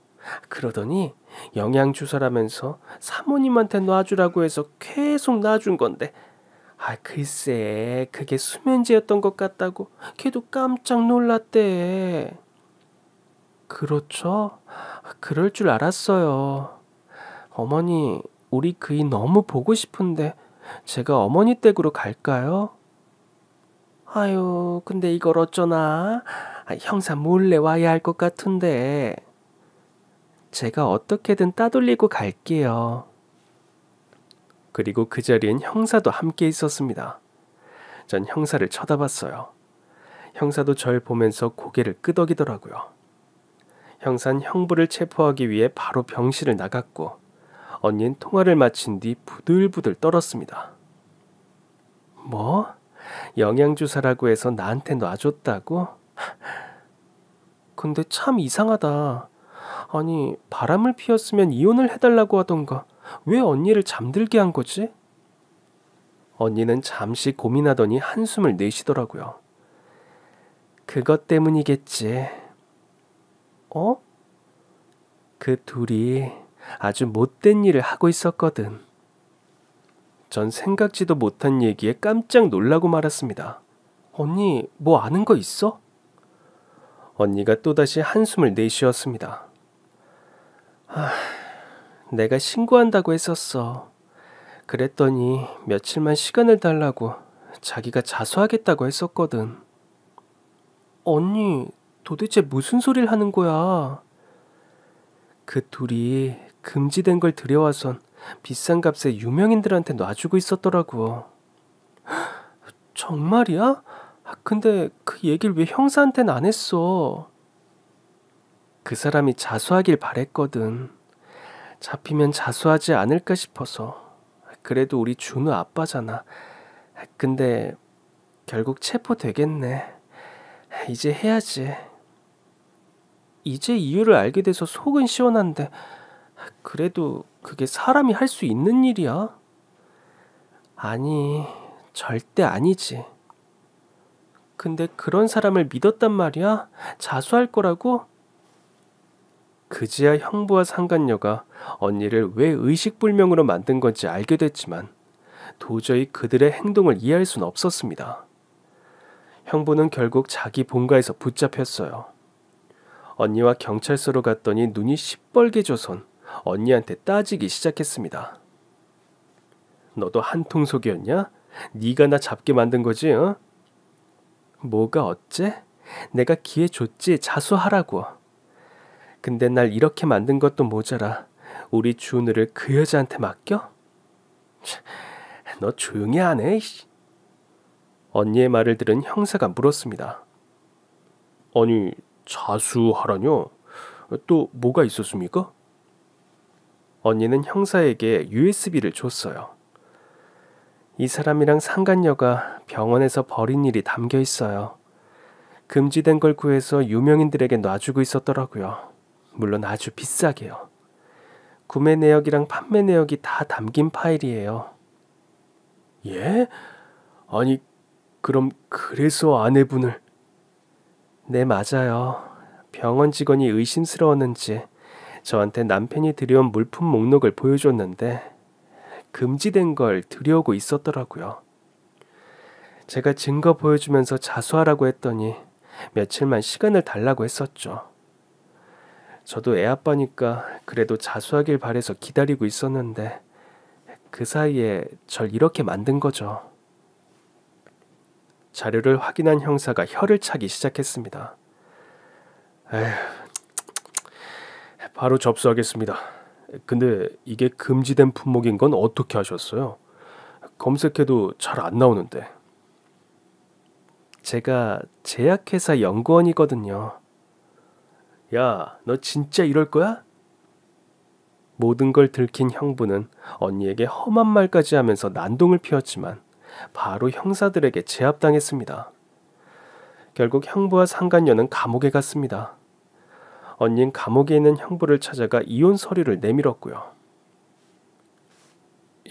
[SPEAKER 1] 그러더니 영양주사라면서 사모님한테 놔주라고 해서 계속 놔준 건데 글쎄 그게 수면제였던 것 같다고 걔도 깜짝 놀랐대. 그렇죠? 그럴 줄 알았어요. 어머니, 우리 그이 너무 보고 싶은데 제가 어머니 댁으로 갈까요? 아유, 근데 이걸 어쩌나? 형사 몰래 와야 할 것 같은데. 제가 어떻게든 따돌리고 갈게요. 그리고 그 자리엔 형사도 함께 있었습니다. 전 형사를 쳐다봤어요. 형사도 절 보면서 고개를 끄덕이더라고요. 형사는 형부를 체포하기 위해 바로 병실을 나갔고 언니는 통화를 마친 뒤 부들부들 떨었습니다. 뭐? 영양주사라고 해서 나한테 놔줬다고? 근데 참 이상하다. 아니, 바람을 피웠으면 이혼을 해달라고 하던가 왜 언니를 잠들게 한 거지? 언니는 잠시 고민하더니 한숨을 내쉬더라고요. 그것 때문이겠지. 그 둘이 아주 못된 일을 하고 있었거든. 전 생각지도 못한 얘기에 깜짝 놀라고 말았습니다. 언니, 뭐 아는 거 있어? 언니가 또다시 한숨을 내쉬었습니다. 내가 신고한다고 했었어. 그랬더니 며칠만 시간을 달라고 자기가 자수하겠다고 했었거든. 언니, 도대체 무슨 소리를 하는 거야? 그 둘이 금지된 걸 들여와선 비싼 값에 유명인들한테 놔주고 있었더라고. 정말이야? 근데 그 얘기를 왜 형사한테는 안 했어? 그 사람이 자수하길 바랬거든. 잡히면 자수하지 않을까 싶어서. 그래도 우리 준우 아빠잖아. 근데 결국 체포되겠네. 이제 해야지. 이제 이유를 알게 돼서 속은 시원한데 그래도 그게 사람이 할 수 있는 일이야? 아니, 절대 아니지. 근데 그런 사람을 믿었단 말이야? 자수할 거라고? 그제야 형부와 상간녀가 언니를 왜 의식불명으로 만든 건지 알게 됐지만 도저히 그들의 행동을 이해할 수는 없었습니다. 형부는 결국 자기 본가에서 붙잡혔어요. 언니와 경찰서로 갔더니 눈이 시뻘개져선 언니한테 따지기 시작했습니다. 너도 한통속이었냐? 네가 나 잡게 만든 거지? 어? 뭐가 어째? 내가 기회 줬지, 자수하라고. 근데 날 이렇게 만든 것도 모자라 우리 준우를 그 여자한테 맡겨? 너 조용히 하네. 언니의 말을 들은 형사가 물었습니다. 아니, 자수하라뇨? 또 뭐가 있었습니까? 언니는 형사에게 USB를 줬어요. 이 사람이랑 상간녀가 병원에서 벌인 일이 담겨 있어요. 금지된 걸 구해서 유명인들에게 놔주고 있었더라고요. 물론 아주 비싸게요. 구매 내역이랑 판매 내역이 다 담긴 파일이에요. 예? 아니, 그럼 그래서 아내분을... 네, 맞아요. 병원 직원이 의심스러웠는지 저한테 남편이 들여온 물품 목록을 보여줬는데 금지된 걸 들여오고 있었더라고요. 제가 증거 보여주면서 자수하라고 했더니 며칠만 시간을 달라고 했었죠. 저도 애 아빠니까 그래도 자수하길 바래서 기다리고 있었는데 그 사이에 절 이렇게 만든 거죠. 자료를 확인한 형사가 혀를 차기 시작했습니다. 에휴, 바로 접수하겠습니다. 근데 이게 금지된 품목인 건 어떻게 하셨어요? 검색해도 잘 안 나오는데. 제가 제약회사 연구원이거든요. 야, 너 진짜 이럴 거야? 모든 걸 들킨 형부는 언니에게 험한 말까지 하면서 난동을 피웠지만 바로 형사들에게 제압당했습니다. 결국 형부와 상간녀는 감옥에 갔습니다. 언니는 감옥에 있는 형부를 찾아가 이혼 서류를 내밀었고요.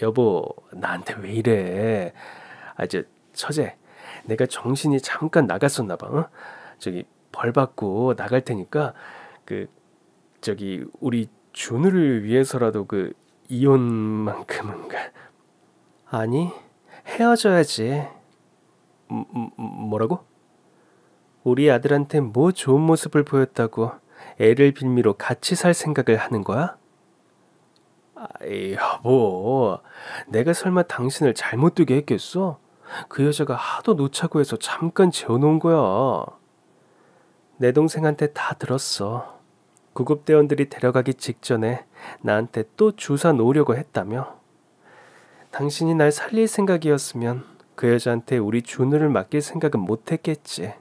[SPEAKER 1] 여보, 나한테 왜 이래? 처제, 내가 정신이 잠깐 나갔었나 봐. 어? 벌 받고 나갈 테니까 우리 준우를 위해서라도 이혼만큼은 아니, 헤어져야지. 뭐라고? 우리 아들한테 뭐 좋은 모습을 보였다고 애를 빌미로 같이 살 생각을 하는 거야? 여보, 내가 설마 당신을 잘못 두게 했겠어? 그 여자가 하도 놓자고 해서 잠깐 재워놓은 거야. 내 동생한테 다 들었어. 구급대원들이 데려가기 직전에 나한테 또 주사 놓으려고 했다며. 당신이 날 살릴 생각이었으면 그 여자한테 우리 준우를 맡길 생각은 못했겠지.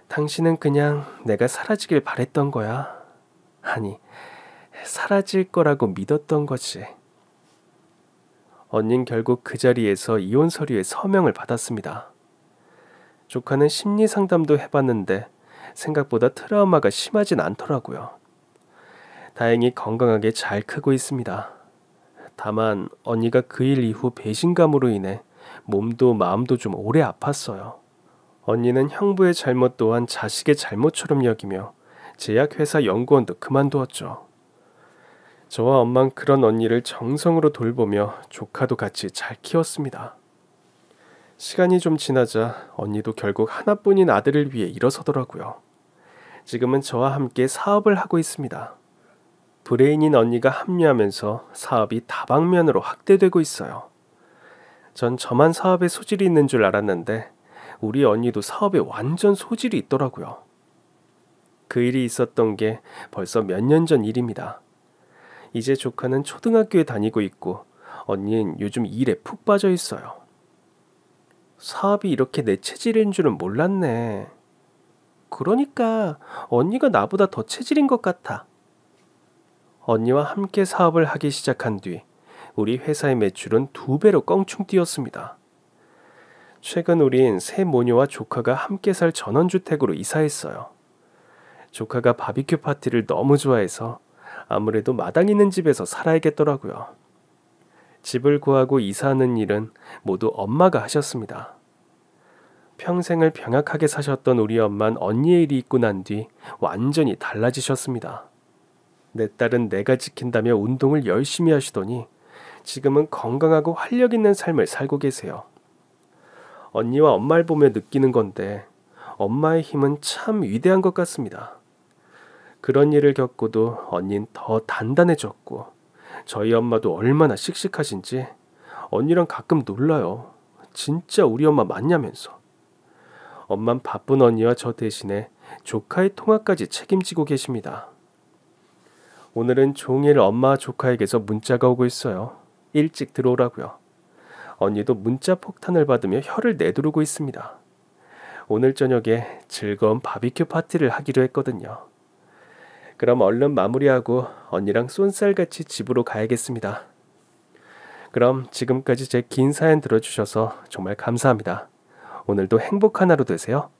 [SPEAKER 1] 당신은 그냥 내가 사라지길 바랬던 거야. 아니, 사라질 거라고 믿었던 거지. 언닌 결국 그 자리에서 이혼 서류에 서명을 받았습니다. 조카는 심리 상담도 해봤는데 생각보다 트라우마가 심하진 않더라고요. 다행히 건강하게 잘 크고 있습니다. 다만 언니가 그 일 이후 배신감으로 인해 몸도 마음도 좀 오래 아팠어요. 언니는 형부의 잘못 또한 자식의 잘못처럼 여기며 제약회사 연구원도 그만두었죠. 저와 엄만 그런 언니를 정성으로 돌보며 조카도 같이 잘 키웠습니다. 시간이 좀 지나자 언니도 결국 하나뿐인 아들을 위해 일어서더라고요. 지금은 저와 함께 사업을 하고 있습니다. 브레인인 언니가 합류하면서 사업이 다방면으로 확대되고 있어요. 전 저만 사업에 소질이 있는 줄 알았는데 우리 언니도 사업에 완전 소질이 있더라고요. 그 일이 있었던 게 벌써 몇 년 전 일입니다. 이제 조카는 초등학교에 다니고 있고 언니는 요즘 일에 푹 빠져 있어요. 사업이 이렇게 내 체질인 줄은 몰랐네. 그러니까 언니가 나보다 더 체질인 것 같아. 언니와 함께 사업을 하기 시작한 뒤 우리 회사의 매출은 2배로 껑충 뛰었습니다. 최근 우린 새 모녀와 조카가 함께 살 전원주택으로 이사했어요. 조카가 바비큐 파티를 너무 좋아해서 아무래도 마당 있는 집에서 살아야겠더라고요. 집을 구하고 이사하는 일은 모두 엄마가 하셨습니다. 평생을 병약하게 사셨던 우리 엄만 언니의 일이 있고 난 뒤 완전히 달라지셨습니다. 내 딸은 내가 지킨다며 운동을 열심히 하시더니 지금은 건강하고 활력 있는 삶을 살고 계세요. 언니와 엄마를 보며 느끼는 건데 엄마의 힘은 참 위대한 것 같습니다. 그런 일을 겪고도 언니는 더 단단해졌고 저희 엄마도 얼마나 씩씩하신지 언니랑 가끔 놀라요. 진짜 우리 엄마 맞냐면서. 엄만 바쁜 언니와 저 대신에 조카의 통화까지 책임지고 계십니다. 오늘은 종일 엄마와 조카에게서 문자가 오고 있어요. 일찍 들어오라고요. 언니도 문자 폭탄을 받으며 혀를 내두르고 있습니다. 오늘 저녁에 즐거운 바비큐 파티를 하기로 했거든요. 그럼 얼른 마무리하고 언니랑 쏜살같이 집으로 가야겠습니다. 그럼 지금까지 제 긴 사연 들어주셔서 정말 감사합니다. 오늘도 행복한 하루 되세요.